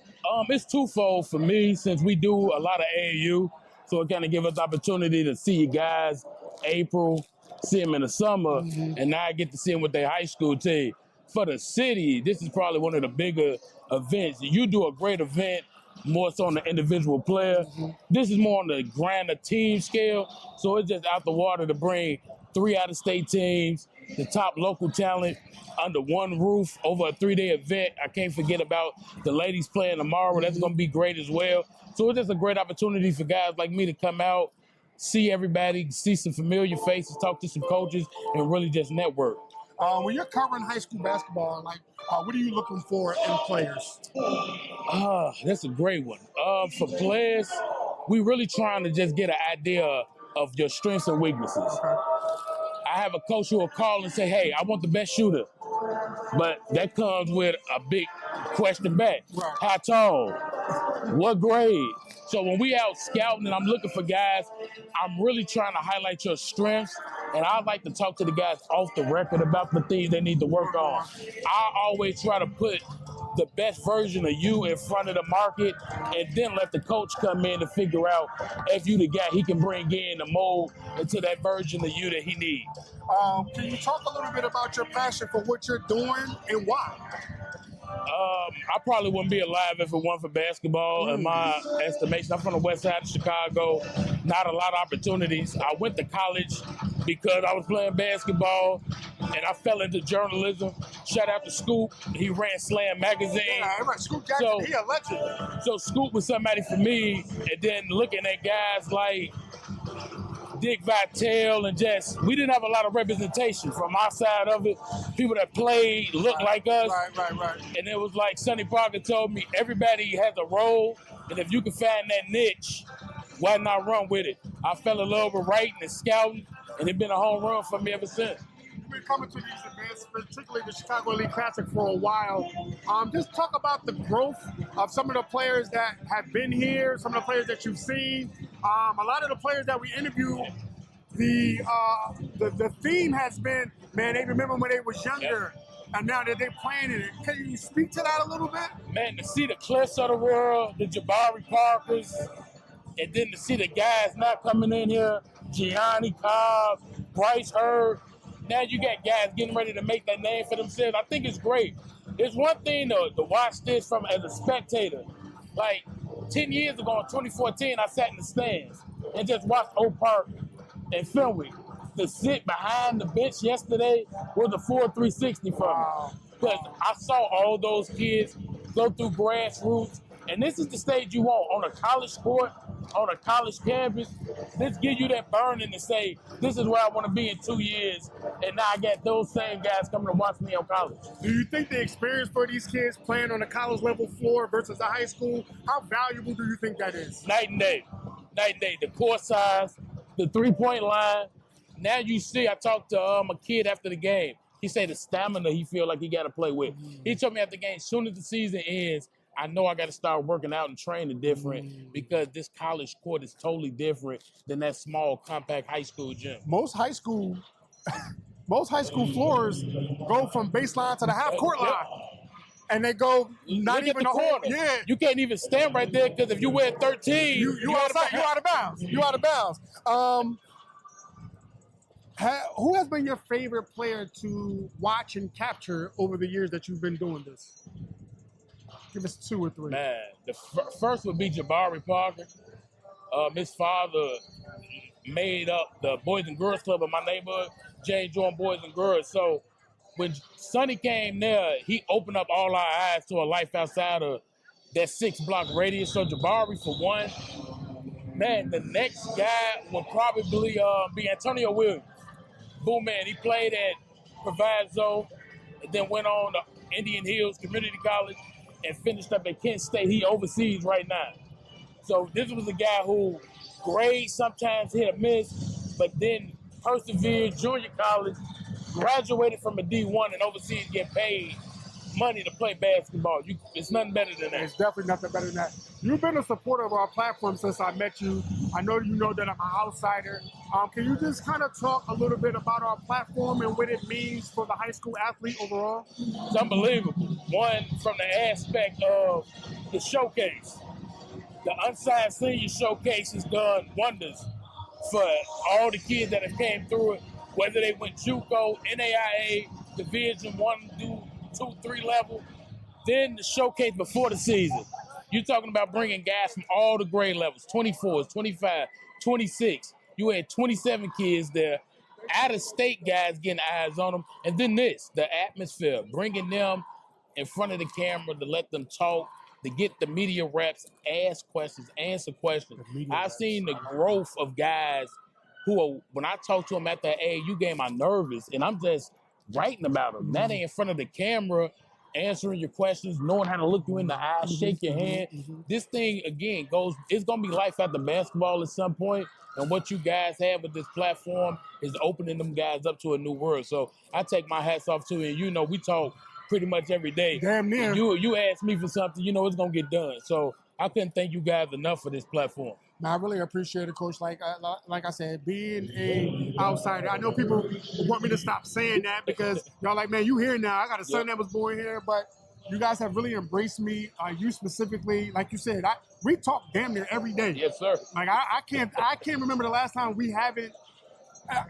It's twofold for me, since we do a lot of AAU, so it kind of gives us the opportunity to see you guys April, see them in the summer, and now I get to see them with their high school team. For the city, this is probably one of the bigger events. You do a great event, more so on the individual player. This is more on the grander team scale, so it's just out the water to bring 3 out-of-state teams, the top local talent under one roof over a 3-day event. I can't forget about the ladies playing tomorrow. That's going to be great as well. So it's just a great opportunity for guys like me to come out, see everybody, see some familiar faces, talk to some coaches, and really just network. When you're covering high school basketball, what are you looking for in players? That's a great one. For players, we really trying to just get an idea of your strengths and weaknesses. Okay. I have a coach who will call and say, hey, I want the best shooter. But that comes with a big question back. Right. How tall? What grade? So when we out scouting and I'm looking for guys, I'm really trying to highlight your strengths. And I like to talk to the guys off the record about the things they need to work on. I always try to put the best version of you in front of the market, and then let the coach come in to figure out if you the guy he can bring in to mold into that version of you that he needs. Can you talk a little bit about your passion for what you're doing and why? I probably wouldn't be alive if it weren't for basketball. In my estimation, I'm from the west side of Chicago. Not a lot of opportunities. I went to college because I was playing basketball, and I fell into journalism. Shout out to Scoop. He ran Slam magazine. Yeah, right. Scoop Jackson, he a legend. So Scoop was somebody for me, and then looking at guys like Dick Vitale and we didn't have a lot of representation from our side of it. People that played looked like us. Right. And it was like Sonny Parker told me, everybody has a role, and if you can find that niche, why not run with it? I fell in love with writing and scouting, and it's been a home run for me ever since. You've been coming to these events, particularly the Chicago Elite Classic, for a while. Just talk about the growth of some of the players that have been here, some of the players that you've seen. A lot of the players that we interview, the theme has been, man, they remember when they was younger, and now that they're playing in it. Can you speak to that a little bit? Man, to see the Cliffs of the world, the Jabari Parkers, and then to see the guys not coming in here, Gianni Cobb, Bryce Hurd. Now you got guys getting ready to make that name for themselves. I think it's great. It's one thing to watch this from as a spectator. Like 10 years ago in 2014, I sat in the stands and just watched Oak Park and Fenwick. To sit behind the bench yesterday was a full 360 for me. Because I saw all those kids go through grassroots. And this is the stage you want on a college court, on a college campus. This gives you that burning to say, this is where I want to be in 2 years. And now I got those same guys coming to watch me on college. Do you think the experience for these kids playing on a college level floor versus the high school, how valuable do you think that is? Night and day. Night and day. The court size, the three-point line. Now you see, I talked to a kid after the game. He said the stamina he feel like he got to play with. He told me after the game, as soon as the season ends, I know I got to start working out and training different because this college court is totally different than that small, compact high school gym. Most high school floors go from baseline to the half court line. And they go not Look even at the a whole, corner. You can't even stand right there because if you wear 13, you outside, you out of bounds. You out of bounds. Who has been your favorite player to watch and capture over the years that you've been doing this? Give us 2 or 3. Man, the first would be Jabari Parker. His father made up the Boys and Girls Club in my neighborhood, James Jordan Boys and Girls. So when Sonny came there, he opened up all our eyes to a life outside of that 6-block radius. So Jabari for one. Man, the next guy would probably be Antonio Williams. Boom, man, he played at Proviso and then went on to Indian Hills Community College and finished up at Kent State. He overseas right now. So this was a guy who grades sometimes hit or miss, but then persevered, junior college, graduated from a D1 and overseas get paid money to play basketball. It's nothing better than that. It's definitely nothing better than that. You've been a supporter of our platform since I met you. I know you know that I'm an outsider. Can you just kind of talk a little bit about our platform and what it means for the high school athlete overall? It's unbelievable. One, from the aspect of the showcase. The Unsigned Senior Showcase has done wonders for all the kids that have came through it, whether they went JUCO, NAIA, Division 1, 2, 3 level. Then the showcase before the season. You're talking about bringing guys from all the grade levels, 24s, 25, 26. You had 27 kids there, out-of-state guys getting eyes on them. And then the atmosphere, bringing them in front of the camera to let them talk, to get the media reps, ask questions, answer questions. I've seen the growth of guys who are, when I talk to them at the AAU game, I'm nervous, and I'm just writing about them. Now they in front of the camera, answering your questions, knowing how to look you in the eye, shake your hand. This thing, again, it's going to be life after basketball at some point, and what you guys have with this platform is opening them guys up to a new world. So I take my hats off to you, and you know, we talk pretty much every day. Damn near. You ask me for something, you know it's going to get done. So I couldn't thank you guys enough for this platform. I really appreciate it, Coach. Like I said, being an outsider, I know people want me to stop saying that because y'all like, man, you here now. I got a son that was born here, but you guys have really embraced me. You specifically, like you said, we talk damn near every day. Yes, sir. Like I can't remember the last time we haven't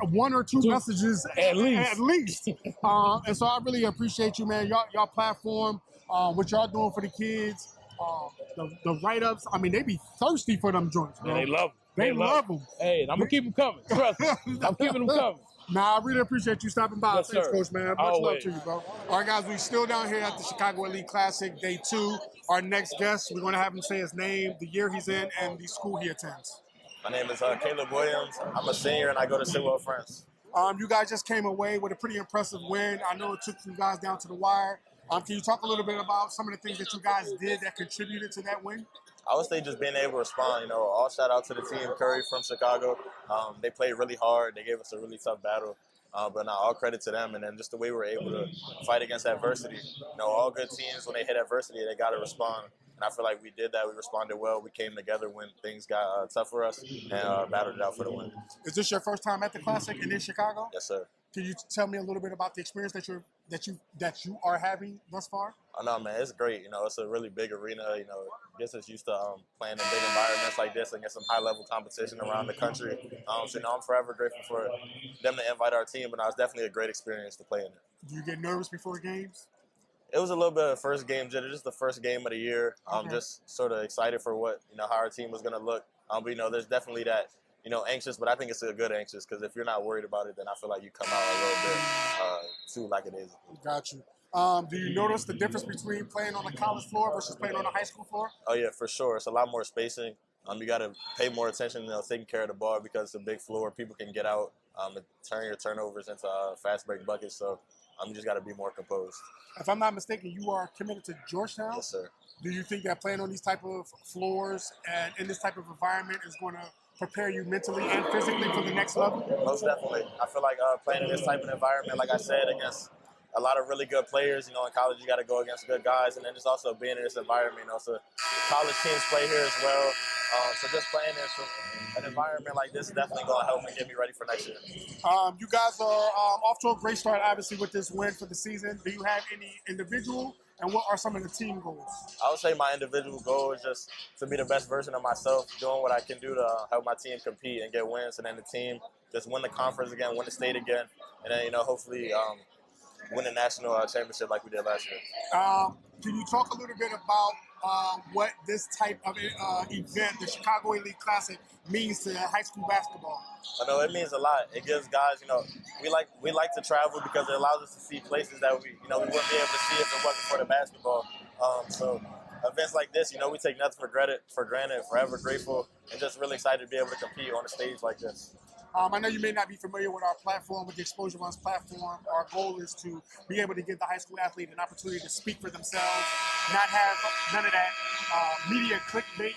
1 or 2 messages at least. And so I really appreciate you, man. Y'all platform. what y'all doing for the kids, the write-ups. I mean, they be thirsty for them joints, bro. Man, they love them. They love them. Hey, I'm gonna keep them coming. Trust me. I'm keeping them coming. Nah, I really appreciate you stopping by. Yes, Thanks, sir. Coach, man. Much love Always. to you, bro. All right, guys, we're still down here at the Chicago Elite Classic, Day 2. Our next guest, we're going to have him say his name, the year he's in, and the school he attends. My name is Caleb Williams. I'm a senior, and I go to Sidwell, France. You guys just came away with a pretty impressive win. I know it took you guys down to the wire. Can you talk a little bit about some of the things that you guys did that contributed to that win? I would say just being able to respond. All shout out to the team, Curie from Chicago. They played really hard. They gave us a really tough battle. But now all credit to them. And then just the way we were able to fight against adversity. All good teams, when they hit adversity, they got to respond. And I feel like we did that. We responded well. We came together when things got tough for us and battled it out for the win. Is this your first time at the Classic and in Chicago? Yes, sir. Can you tell me a little bit about the experience that you are having thus far? Oh, no, man, it's great. It's a really big arena. Gets us used to playing in big environments like this and get some high-level competition around the country. So, I'm forever grateful for them to invite our team, but it's definitely a great experience to play in it. Do you get nervous before games? It was a little bit of first game jitter, just the first game of the year. I'm just sort of excited for what, how our team was going to look. But, there's definitely that, anxious, but I think it's a good anxious because if you're not worried about it, then I feel like you come out a little bit too lackadaisical. Got you. Do you notice the difference between playing on the college floor versus playing on the high school floor? Oh, yeah, for sure. It's a lot more spacing. You got to pay more attention, taking care of the ball because it's a big floor. People can get out and turn your turnovers into fast break buckets. So you just got to be more composed. If I'm not mistaken, you are committed to Georgetown? Yes, sir. Do you think that playing on these type of floors and in this type of environment is going to prepare you mentally and physically for the next level? Most definitely. I feel like playing in this type of environment, like I said, against a lot of really good players. In college you got to go against good guys, and then just also being in this environment. So college teams play here as well. So just playing in an environment like this is definitely going to help me get me ready for next year. You guys are off to a great start, obviously, with this win for the season. Do you have any individual, and what are some of the team goals? I would say my individual goal is just to be the best version of myself, doing what I can do to help my team compete and get wins, and then the team just win the conference again, win the state again, and then, hopefully win the national championship like we did last year. Can you talk a little bit about what this type of event, the Chicago Elite Classic, means to high school basketball? I know it means a lot. It gives guys, we like to travel because it allows us to see places that we wouldn't be able to see if it wasn't for the basketball. So events like this, we take nothing for granted, forever grateful, and just really excited to be able to compete on a stage like this. I know you may not be familiar with our platform, with the Exposure Runs platform. Our goal is to be able to give the high school athlete an opportunity to speak for themselves, not have none of that media clickbait.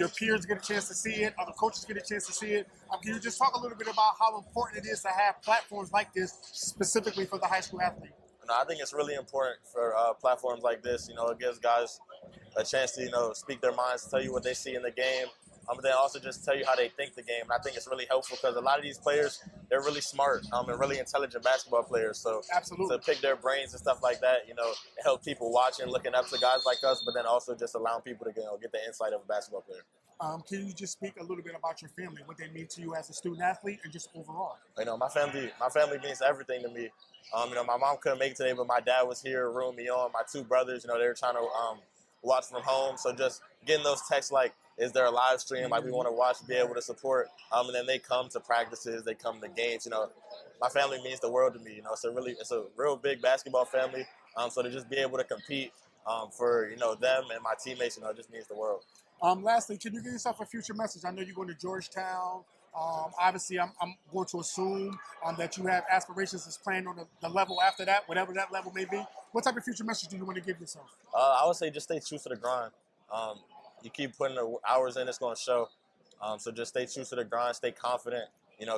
Your peers get a chance to see it, other coaches get a chance to see it. Can you just talk a little bit about how important it is to have platforms like this specifically for the high school athlete? I think it's really important for platforms like this. It gives guys a chance to, speak their minds, tell you what they see in the game. But then also just tell you how they think the game. And I think it's really helpful because a lot of these players, they're really smart and really intelligent basketball players. So absolutely, to pick their brains and stuff like that, it helps people watching, looking up to guys like us, but then also just allowing people to get the insight of a basketball player. Can you just speak a little bit about your family, what they mean to you as a student athlete and just overall? My family means everything to me. My mom couldn't make it today, but my dad was here, rooting me on. My two brothers, they were trying to watch from home. So just getting those texts like, is there a live stream? Like we want to watch, be able to support. And then they come to practices, they come to games. My family means the world to me. It's a real big basketball family. So to just be able to compete for them and my teammates, it just means the world. Lastly, can you give yourself a future message? I know you're going to Georgetown. Obviously, I'm going to assume that you have aspirations as playing on the level after that, whatever that level may be. What type of future message do you want to give yourself? I would say just stay true to the grind. You keep putting the hours in, it's going to show. So just stay true to the grind, stay confident,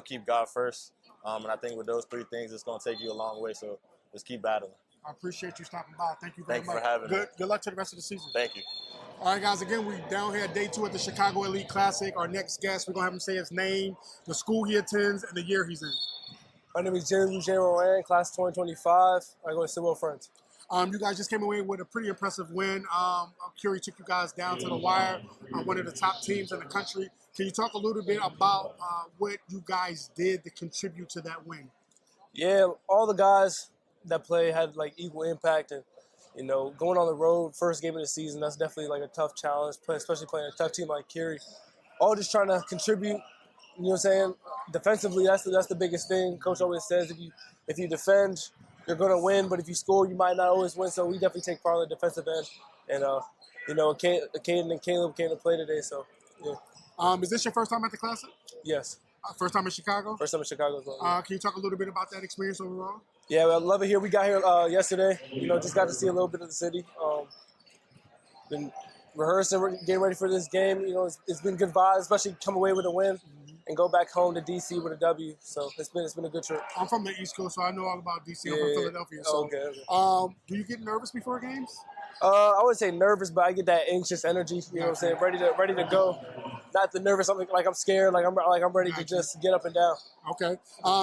keep God first. And I think with those three things, it's going to take you a long way. So just keep battling. I appreciate you stopping by. Thank you very much. Thanks for having me. Good luck to the rest of the season. Thank you. All right, guys, again, we're down here at day 2 at the Chicago Elite Classic. Our next guest, we're going to have him say his name, the school he attends, and the year he's in. My name is Rougier-Roane, class 2025. I go to Sidwell, France. You guys just came away with a pretty impressive win. Curie took you guys down to the wire, one of the top teams in the country. Can you talk a little bit about what you guys did to contribute to that win? Yeah, all the guys that play had equal impact, and You know, going on the road, first game of the season, that's definitely like a tough challenge, especially playing a tough team like Curie. All just trying to contribute, you know what I'm saying? Defensively, that's the biggest thing. Coach always says if you defend, you're going to win, but if you score, you might not always win. So we definitely take part of the defensive end. And, you know, Caden and Caleb came to play today, so, yeah. Is this your first time at the Classic? Yes. First time in Chicago? First time in Chicago as well. Yeah. Can you talk a little bit about that experience overall? Yeah, I love it here. We got here yesterday. You know, just got to see a little bit of the city. Been rehearsing, getting ready for this game. You know, it's been good vibes, especially come away with a win and go back home to DC with a W. So it's been a good trip. I'm from the East Coast, so I know all about DC. I'm from Philadelphia. So, okay. Do you get nervous before games? I wouldn't say nervous, but I get that anxious energy. You know what I'm saying? Ready to go. Not the nervous. I'm like I'm scared. Like I'm ready to just get up and down. Okay.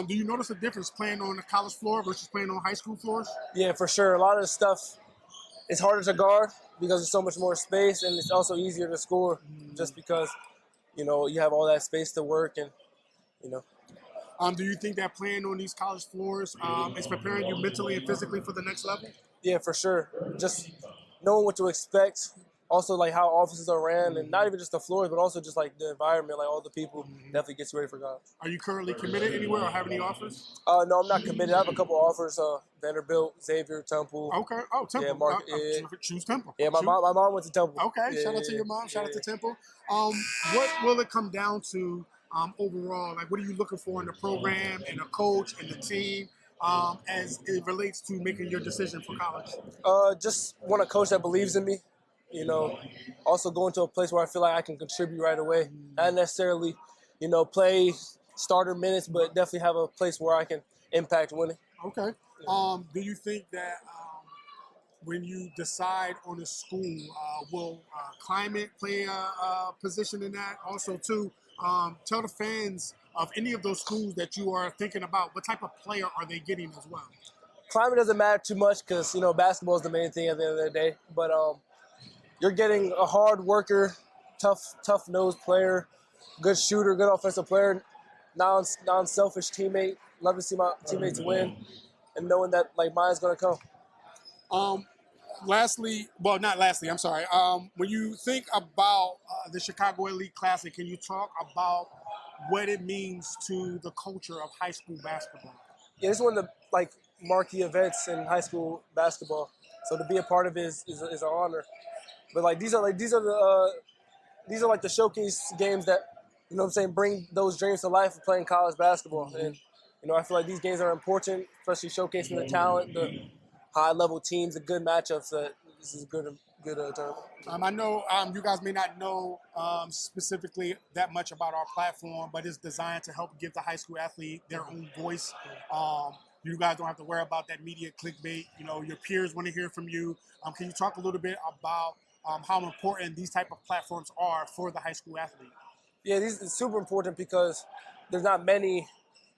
Do you notice a difference playing on the college floor versus playing on high school floors? Yeah, for sure. A lot of the stuff is harder to guard because there's so much more space, and it's also easier to score just because, you know, you have all that space to work and, you know. Do you think that playing on these college floors is preparing you mentally and physically for the next level? Yeah, for sure. Just knowing what to expect. Also, like how offices are ran, and not even just the floors, but also just like the environment, like all the people, definitely gets you ready for college. Are you currently committed anywhere or have any offers? No, I'm not committed. I have a couple offers: Vanderbilt, Xavier, Temple. Okay. Oh, Temple. Yeah, choose Temple. Yeah, my mom went to Temple. Okay. Yeah, shout out to your mom. Shout out to Temple. What will it come down to overall? Like, what are you looking for in the program and the coach and the team? As it relates to making your decision for college? Just want a coach that believes in me. You know, also going to a place where I feel like I can contribute right away. Not necessarily, you know, play starter minutes, but definitely have a place where I can impact winning. Okay. Do you think that when you decide on a school, will climate play a position in that? Also, too, tell the fans of any of those schools that you are thinking about, what type of player are they getting as well? Climate doesn't matter too much because, you know, basketball is the main thing at the end of the day. But you're getting a hard worker, tough-nosed player, good shooter, good offensive player, non-selfish teammate. Love to see my teammates win and knowing that, like, mine's going to come. When you think about the Chicago Elite Classic, can you talk about what it means to the culture of high school basketball? Yeah, this is one of the, like, marquee events in high school basketball. So to be a part of it is an honor. But like these are the showcase games that, you know what I'm saying, bring those dreams to life of playing college basketball. And, you know, I feel like these games are important, especially showcasing the talent, the high-level teams, the good matchups. This is a good tournament. I know you guys may not know specifically that much about our platform, but it's designed to help give the high school athlete their own voice. You guys don't have to worry about that media clickbait. You know, your peers want to hear from you. Can you talk a little bit about how important these type of platforms are for the high school athlete? Yeah, these is super important because there's not many,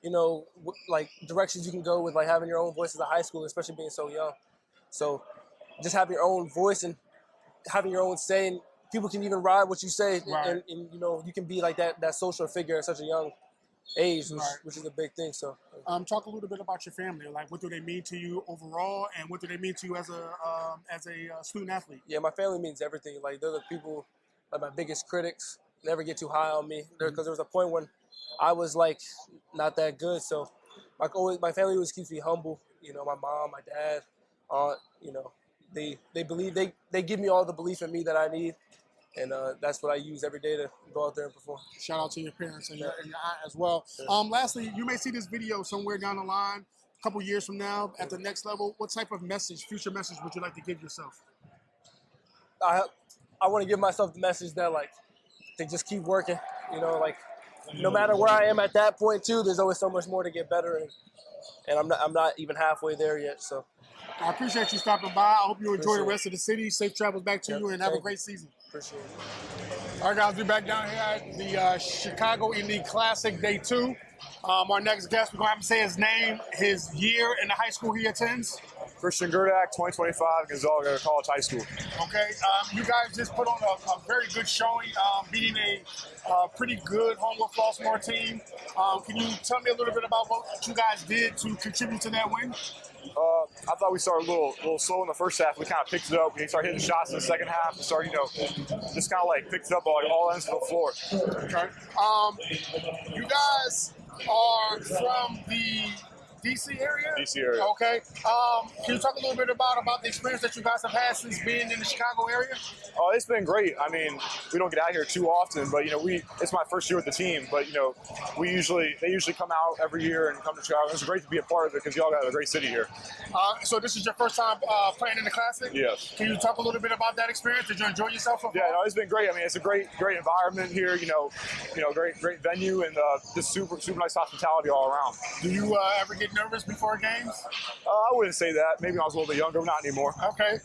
you know, like directions you can go with like having your own voice as a high school, especially being so young. So just having your own voice and having your own say, and people can even ride what you say, right. and you know, you can be like that social figure at such a young age, which is a big thing. So talk a little bit about your family. Like, what do they mean to you overall, and what do they mean to you as a student athlete? Yeah, my family means everything. Like, they're the people, like my biggest critics. Never get too high on me because there was a point when I was like not that good. So my family always keeps me humble. You know, my mom, my dad, aunt. You know, they believe they give me all the belief in me that I need. And that's what I use every day to go out there and perform. Shout out to your parents and your aunt as well. Yeah. Lastly, you may see this video somewhere down the line, a couple years from now, at the next level. What type of future message would you like to give yourself? I want to give myself the message that, like, to just keep working. You know, like, no matter where I am at that point too, there's always so much more to get better, and I'm not even halfway there yet. So I appreciate you stopping by. I hope you enjoy the rest of the city. Safe travels back to you, and have a great season. Appreciate it. All right, guys, we're back down here at the Chicago Elite Classic, Day 2. Our next guest, we're going to have to say his name, his year in the high school he attends. Christian Gurdak, 2025, Gonzaga College High School. Okay, you guys just put on a very good showing, beating a pretty good Homewood Flossmoor team. Can you tell me a little bit about what you guys did to contribute to that win? I thought we started a little slow in the first half. We kind of picked it up. We started hitting shots in the second half. We started, just kind of like picked it up on all ends of the floor. Okay. You guys are from the DC area? DC area. Okay. Can you talk a little bit about the experience that you guys have had since being in the Chicago area? Oh, it's been great. I mean, we don't get out here too often, but it's my first year with the team. But they usually come out every year and come to Chicago. It's great to be a part of it because y'all got a great city here. So this is your first time playing in the Classic? Yes. Can you talk a little bit about that experience? Did you enjoy yourself so far? Yeah, no, it's been great. I mean, it's a great environment here. Great venue and just super nice hospitality all around. Do you ever get nervous before games? I wouldn't say that. Maybe when I was a little bit younger, not anymore. Okay.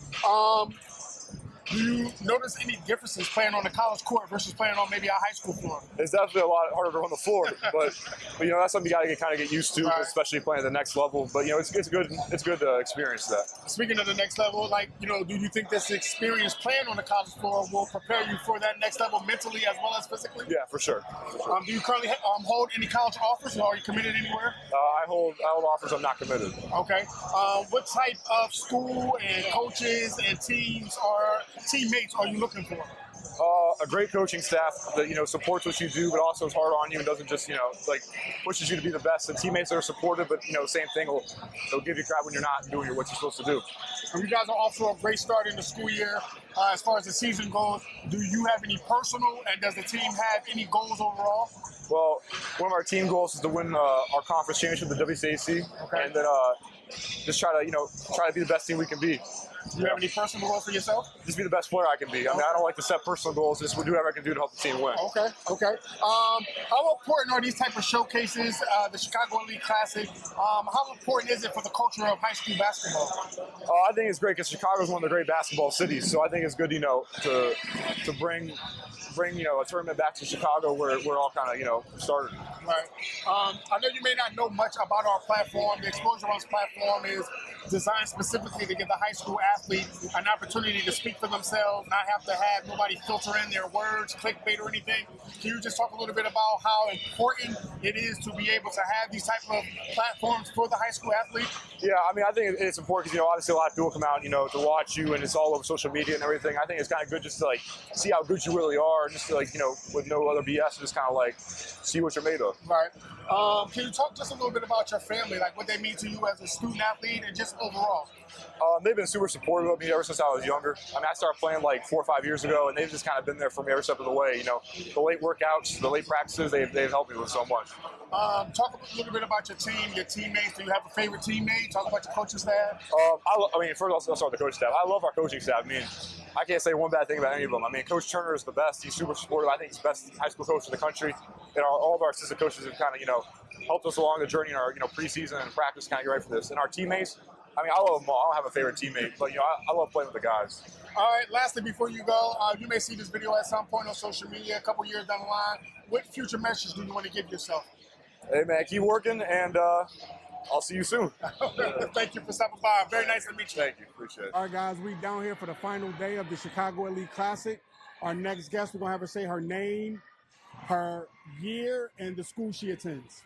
Do you notice any differences playing on the college court versus playing on maybe a high school floor? It's definitely a lot harder on the floor, but that's something you got to get used to, right, especially playing at the next level. But it's good to experience that. Speaking of the next level, do you think this experience playing on the college floor will prepare you for that next level mentally as well as physically? Yeah, for sure. Do you currently hold any college offers, or are you committed anywhere? I hold offers. I'm not committed. Okay. What type of school and coaches and teammates are you looking for? A great coaching staff that supports what you do, but also is hard on you and doesn't just pushes you to be the best. And teammates that are supportive, but same thing, they'll give you crap when you're not doing what you're supposed to do. And you guys are off to a great start in the school year. As far as the season goes, do you have any personal, and does the team have any goals overall? Well, one of our team goals is to win our conference championship, the WCAC, okay, and then just try to be the best team we can be. Do you have any personal goals for yourself? Just be the best player I can be. I mean, I don't like to set personal goals. Just do whatever I can do to help the team win. Okay. How important are these type of showcases, the Chicago Elite Classic? How important is it for the culture of high school basketball? I think it's great because Chicago is one of the great basketball cities. So I think it's good, to bring a tournament back to Chicago where it all kind of started. Right. I know you may not know much about our platform. The Exposure Runs platform is designed specifically to give the high school athlete an opportunity to speak for themselves, not have to have nobody filter in their words, clickbait or anything. Can you just talk a little bit about how important it is to be able to have these type of platforms for the high school athlete? Yeah, I mean, I think it's important because, obviously a lot of people come out, to watch you, and it's all over social media and everything. I think it's kind of good just to, see how good you really are, just to, with no other BS, just kind of, see what you're made of. Right. Can you talk just a little bit about your family, what they mean to you as a student athlete and just overall? They've been super supportive of me ever since I was younger. I mean, I started playing 4 or 5 years ago, and they've just kind of been there for me every step of the way. The late workouts, the late practices, they've helped me with so much. Talk a little bit about your team, your teammates. Do you have a favorite teammate? Talk about your coaching staff. First I'll start with the coaching staff. I love our coaching staff. I mean, I can't say one bad thing about any of them. I mean, Coach Turner is the best. He's super supportive. I think he's the best high school coach in the country. And all of our assistant coaches have kind of, helped us along the journey in our, preseason and practice, kind of get ready for this. And our teammates, I mean, I love them all. I don't have a favorite teammate, but, I love playing with the guys. All right, lastly, before you go, you may see this video at some point on social media a couple years down the line. What future message do you want to give yourself? Hey, man, keep working, and I'll see you soon. Thank you for stopping by. Very nice to meet you. Thank you. Appreciate it. All right, guys, we down here for the final day of the Chicago Elite Classic. Our next guest, we're going to have her say her name, her year, and the school she attends.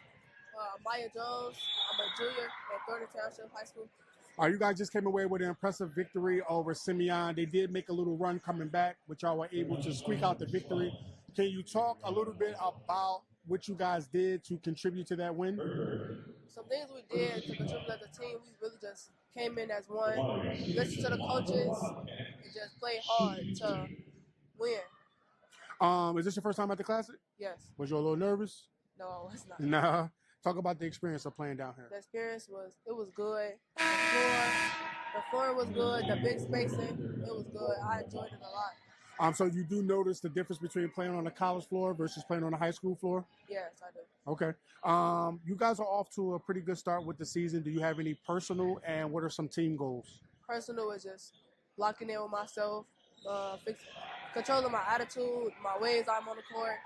Amayah Jones. I'm a junior at Thornton Township High School. You guys just came away with an impressive victory over Simeon. They did make a little run coming back, but y'all were able to squeak out the victory. Can you talk a little bit about what you guys did to contribute to that win? Some things we did to contribute as a team, we really just came in as one, listened to the coaches, and just played hard to win. Is this your first time at the Classic? Yes. Was you a little nervous? No, I was not. Nah. Talk about the experience of playing down here. The experience was good. The floor was good. The big spacing, it was good. I enjoyed it a lot. So you do notice the difference between playing on the college floor versus playing on the high school floor? Yes, I do. Okay. You guys are off to a pretty good start with the season. Do you have any personal, and what are some team goals? Personal is just locking in with myself, controlling my attitude, my ways I'm on the court.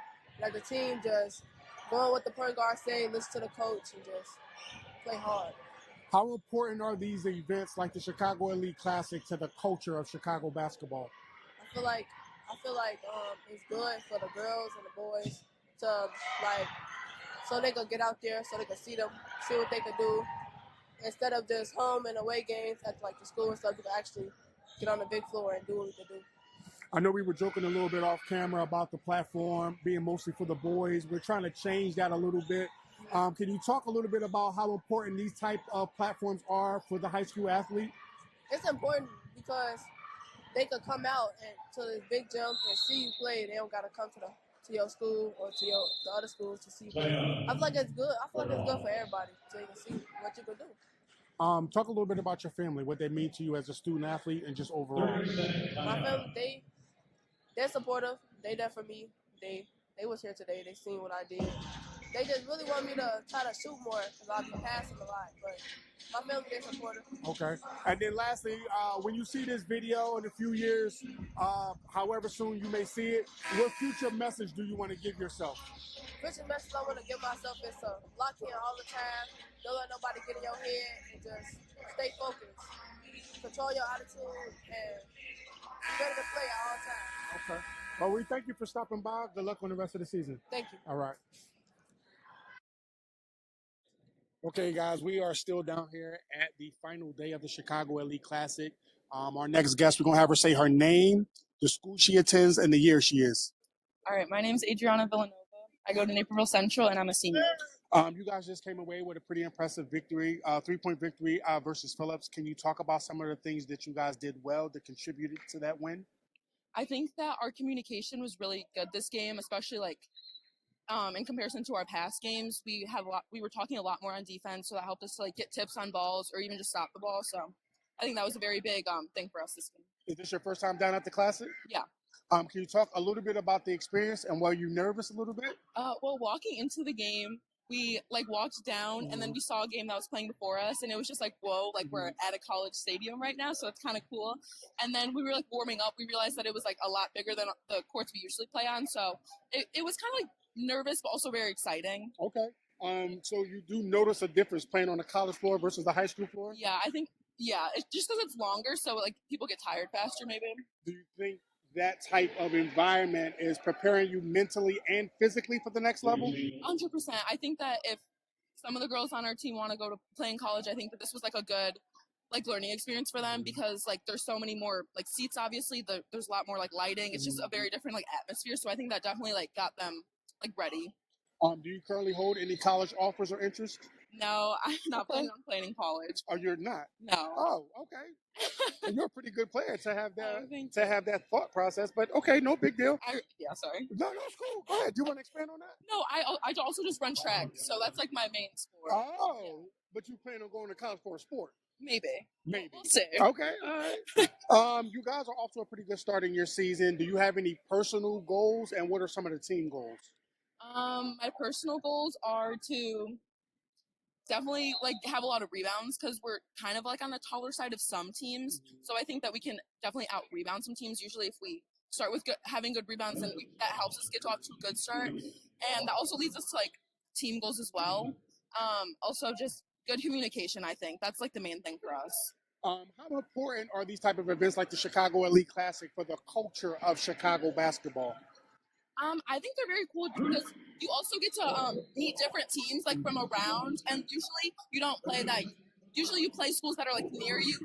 Like the team, just going what the point guard say, listen to the coach, and just play hard. How important are these events like the Chicago Elite Classic to the culture of Chicago basketball? I feel like it's good for the girls and the boys to like so they could get out there, so they could see what they could do instead of just home and away games at like the school and stuff. You can actually get on the big floor and do what we could do. I know we were joking a little bit off camera about the platform being mostly for the boys. We're trying to change that a little bit. Can you talk a little bit about how important these type of platforms are for the high school athlete? It's important because they could come out and to this big gym and see you play. They don't gotta come to your school or to the other schools to see you play. I feel like it's good. I feel like it's good for everybody so you can see what you can do. Talk a little bit about your family, what they mean to you as a student athlete and just overall. My family, they're supportive. They there for me. They was here today. They seen what I did. They just really want me to try to shoot more because I'll be passing a lot. But my family, they're supportive. Okay. And then lastly, when you see this video in a few years, however soon you may see it, what future message do you want to give yourself? Future message I want to give myself is to lock in all the time. Don't let nobody get in your head and just stay focused. Control your attitude and be ready to play at all times. Okay. Well, we thank you for stopping by. Good luck on the rest of the season. Thank you. All right. Okay, guys, we are still down here at the final day of the Chicago Elite Classic. Our next guest, we're going to have her say her name, the school she attends, and the year she is. All right, my name is Adriana Villanova. I go to Naperville Central, and I'm a senior. You guys just came away with a pretty impressive victory, 3-point victory versus Phillips. Can you talk about some of the things that you guys did well that contributed to that win? I think that our communication was really good this game, especially in comparison to our past games. We were talking a lot more on defense, so that helped us to get tips on balls or even just stop the ball. So I think that was a very big thing for us this game. Is this your first time down at the Classic? Yeah. Can you talk a little bit about the experience and were you nervous a little bit? Well, walking into the game, we walked down and then we saw a game that was playing before us, and it was just whoa, we're at a college stadium right now, so it's kind of cool. And then we were warming up, we realized that it was a lot bigger than the courts we usually play on, so it was kind of nervous but also very exciting. Okay. So you do notice a difference playing on the college floor versus the high school floor? Yeah, I think it's just because it's longer, so people get tired faster maybe. Do you think that type of environment is preparing you mentally and physically for the next level? 100%. I think that if some of the girls on our team want to go to play in college, I think that this was a good learning experience for them because there's so many more seats. Obviously, there's a lot more lighting. It's just a very different atmosphere. So I think that definitely got them ready. Do you currently hold any college offers or interest? No, I'm not planning on playing in college. Oh, you're not? No. Oh, okay. And you're a pretty good player to have that thought process, but okay, no big deal. Yeah, sorry. No, it's cool. Go ahead. Do you want to expand on that? No, I also just run track, so that's my main sport. Oh, yeah. But you plan on going to college for a sport? Maybe. We'll see. Okay, all right. You guys are off to a pretty good start in your season. Do you have any personal goals, and what are some of the team goals? My personal goals are to definitely have a lot of rebounds because we're kind of on the taller side of some teams. So I think that we can definitely out rebound some teams. Usually if we start with having good rebounds, then that helps us get off to a good start. And that also leads us to team goals as well. Also just good communication, I think. That's the main thing for us. How important are these type of events like the Chicago Elite Classic for the culture of Chicago basketball? I think they're very cool because you also get to meet different teams from around, and usually you don't play that. Usually you play schools that are near you.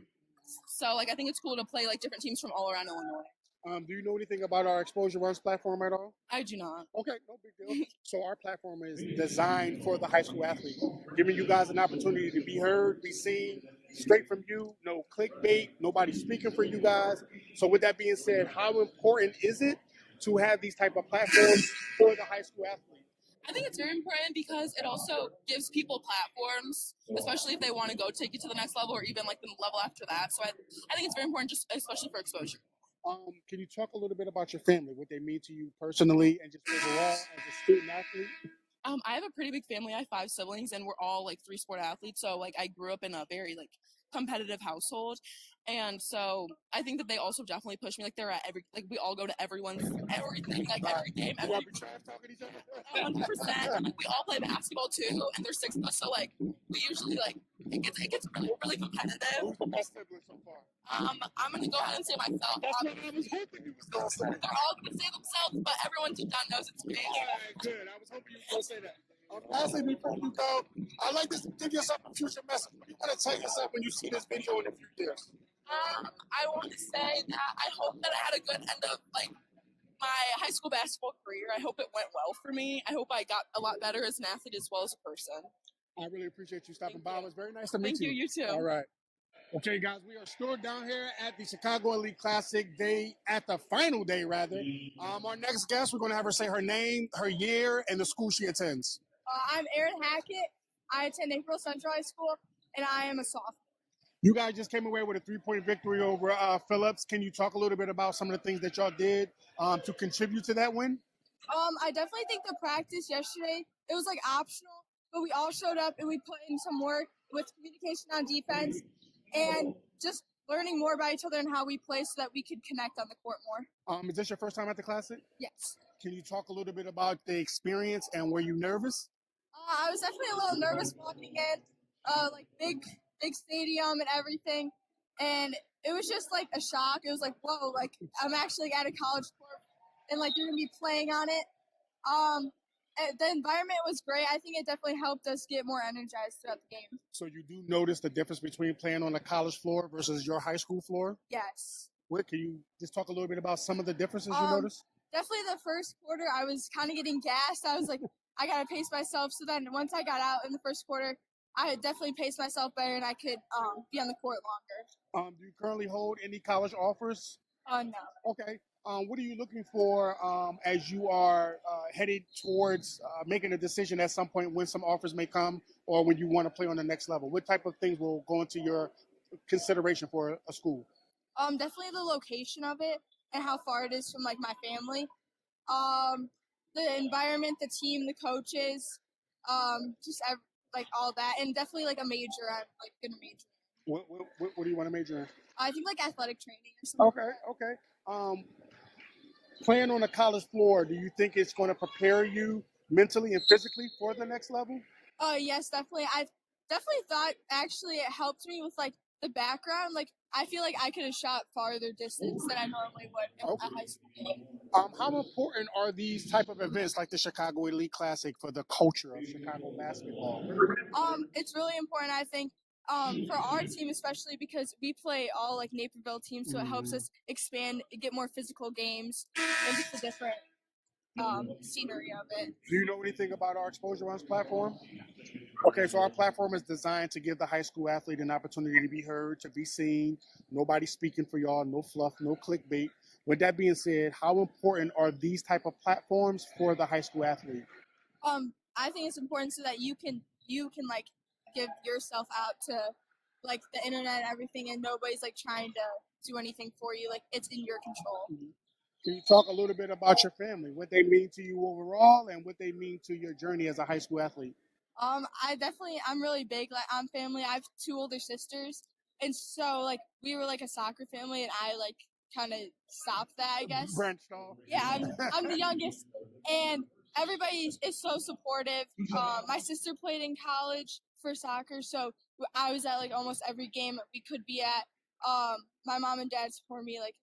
So I think it's cool to play different teams from all around Illinois. Do you know anything about our Exposure Runs platform at all? I do not. Okay, no big deal. So our platform is designed for the high school athlete, giving you guys an opportunity to be heard, be seen, straight from you, no clickbait, nobody speaking for you guys. So with that being said, how important is it to have these type of platforms for the high school athlete? I think it's very important because it also gives people platforms, especially if they want to go take it to the next level or even the level after that. So I think it's very important, just especially for exposure. Can you talk a little bit about your family, what they mean to you personally and just overall as a student athlete? I have a pretty big family. I have 5 siblings, and we're all 3-sport athletes. So I grew up in a very competitive household. And so I think that they also definitely push me. Like they're at we all go to everything's everything, like every game, every 100%. And like we all play basketball too, and there's 6 of us, so like we usually like it gets really, really competitive. Who's the best sibling so far? I'm gonna go ahead and say myself. That's what I was hoping you was gonna say. They're all gonna say themselves, but everyone deep down knows it's me. All right, good. I was hoping you were gonna say that. Lastly, before you go, I'd like to give yourself a future message. What do you want to tell yourself when you see this video in a few years? I want to say that I hope that I had a good end of like my high school basketball career. I hope it went well for me. I hope I got a lot better as an athlete as well as a person. I really appreciate you stopping by. It was very nice to meet you. Thank you. You too. All right. Okay, guys, we are still down here at the Chicago Elite Classic day, at the final day, rather. Our next guest, we're going to have her say her name, her year, and the school she attends. I'm Erin Hackett. I attend Naperville Central High School, and I am a sophomore. You guys just came away with a 3-point victory over Phillips. Can you talk a little bit about some of the things that y'all did to contribute to that win? I definitely think the practice yesterday, it was like optional, but we all showed up and we put in some work with communication on defense and just learning more about each other and how we play so that we could connect on the court more. Is this your first time at the Classic? Yes. Can you talk a little bit about the experience and were you nervous? I was definitely a little nervous walking in, like big stadium and everything, and it was just like a shock. It was like, whoa, like I'm actually at a college court and like you're gonna be playing on it. The environment was great. I think it definitely helped us get more energized throughout the game. So you do notice the difference between playing on a college floor versus your high school floor? Yes. What, can you just talk a little bit about some of the differences you noticed? Definitely the first quarter, I was kind of getting gassed. I was like, I got to pace myself. So then once I got out in the first quarter, I had definitely paced myself better and I could be on the court longer. Do you currently hold any college offers? No. Okay. What are you looking for as you are headed towards making a decision at some point when some offers may come or when you want to play on the next level? What type of things will go into your consideration for a school? Definitely the location of it and how far it is from like my family. The environment, the team, the coaches, like all that, and definitely like a major. I'm like gonna major. What do you want to major in? I think like athletic training or something. Okay. Playing on a college floor, do you think it's going to prepare you mentally and physically for the next level? Yes, definitely. I definitely thought actually it helped me with like the background. Like I feel like I could have shot farther distance than I normally would in a high school game. How important are these type of events like the Chicago Elite Classic for the culture of Chicago basketball? It's really important, I think, for our team especially because we play all like Naperville teams, so it helps us expand, get more physical games, and just a different scenery of it. Do you know anything about our Exposure Runs platform? Okay, so our platform is designed to give the high school athlete an opportunity to be heard, to be seen. Nobody speaking for y'all, no fluff, no clickbait. With that being said, how important are these type of platforms for the high school athlete? I think it's important so that you can like give yourself out to like the internet and everything, and nobody's like trying to do anything for you. Like it's in your control. Can you talk a little bit about your family, what they mean to you overall, and what they mean to your journey as a high school athlete? I'm really big. Like I'm family. I have 2 older sisters, and so like we were like a soccer family, and I like kind of stopped that, I guess. Branched off. Yeah, I'm the youngest, and everybody is so supportive. My sister played in college for soccer, so I was at like almost every game we could be at. My mom and dad support me like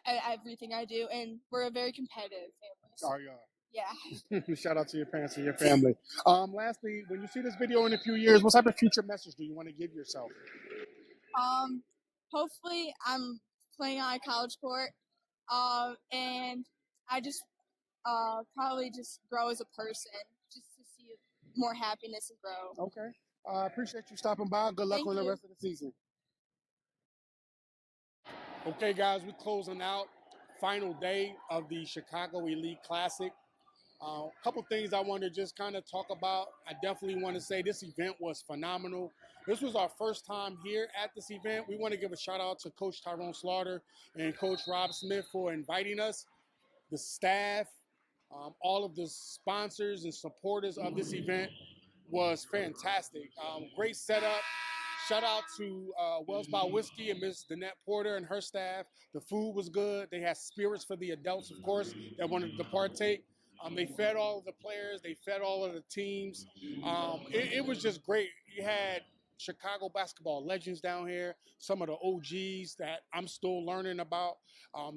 everything I do, and we're a very competitive family. So, Oh, yeah. yeah. Shout out to your parents and your family. Lastly, when you see this video in a few years, what type of future message do you want to give yourself? Hopefully I'm playing on a college court, and I just probably just grow as a person, just to see more happiness and grow. Okay. I appreciate you stopping by. Good luck on the rest of the season. Okay, guys, we're closing out. Final day of the Chicago Elite Classic. A couple things I want to just kind of talk about. I definitely want to say this event was phenomenal. This was our first time here at this event. We want to give a shout out to Coach Tyrone Slaughter and Coach Rob Smith for inviting us, the staff, all of the sponsors and supporters of this event was fantastic. Great setup. Shout out to Wells by Whiskey and Miss Danette Porter and her staff. The food was good. They had spirits for the adults, of course, that wanted to partake. They fed all of the players. They fed all of the teams. It was just great. You had Chicago basketball legends down here, some of the OGs that I'm still learning about.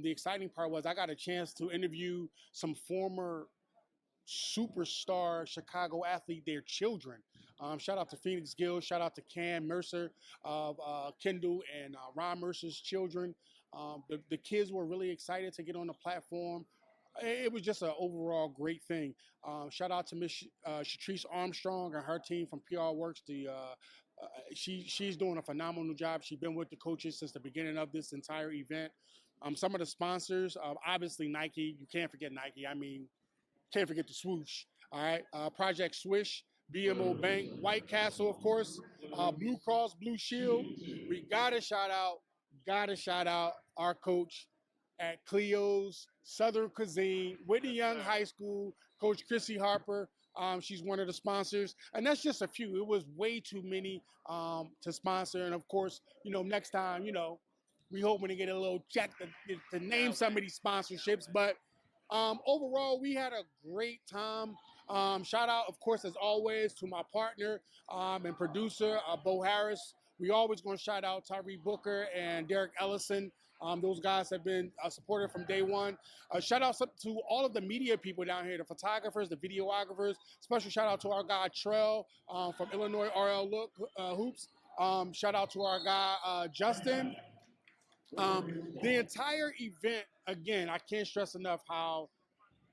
The exciting part was I got a chance to interview some former superstar Chicago athlete, their children. Shout out to Phoenix Gill, shout out to Cam Mercer of Kendall and Ron Mercer's children. The kids were really excited to get on the platform. It was just an overall great thing. Shout out to Miss Shatrice Armstrong and her team from PR Works. She's doing a phenomenal job. She's been with the coaches since the beginning of this entire event. Some of the sponsors, obviously Nike. You can't forget Nike. I mean, can't forget the swoosh. All right. Project Swish, BMO Bank, White Castle, of course, Blue Cross Blue Shield. We gotta shout out our coach at Cleo's Southern Cuisine, Whitney Young High School, Coach Chrissy Harper. She's one of the sponsors, and that's just a few. It was way too many to sponsor, and of course, next time, we hoping to get a little check to name some of these sponsorships, but. Overall, we had a great time. Shout out, of course, as always, to my partner and producer, Bo Harris. We always going to shout out Tyree Booker and Derek Ellison. Those guys have been supported from day one. Shout out to all of the media people down here, the photographers, the videographers. Special shout out to our guy, Treal, from Illinois RL Hoops. Shout out to our guy, Justin. The entire event, again, I can't stress enough how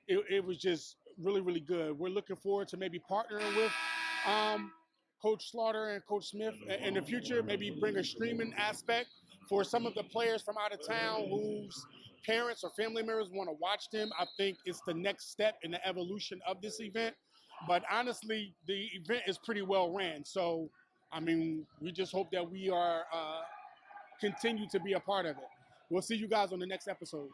it was just really, really good. We're looking forward to maybe partnering with Coach Slaughter and Coach Smith in the future, maybe bring a streaming aspect for some of the players from out of town whose parents or family members want to watch them. I think it's the next step in the evolution of this event. But honestly, the event is pretty well ran. So, I mean, we just hope that we are continue to be a part of it. We'll see you guys on the next episode.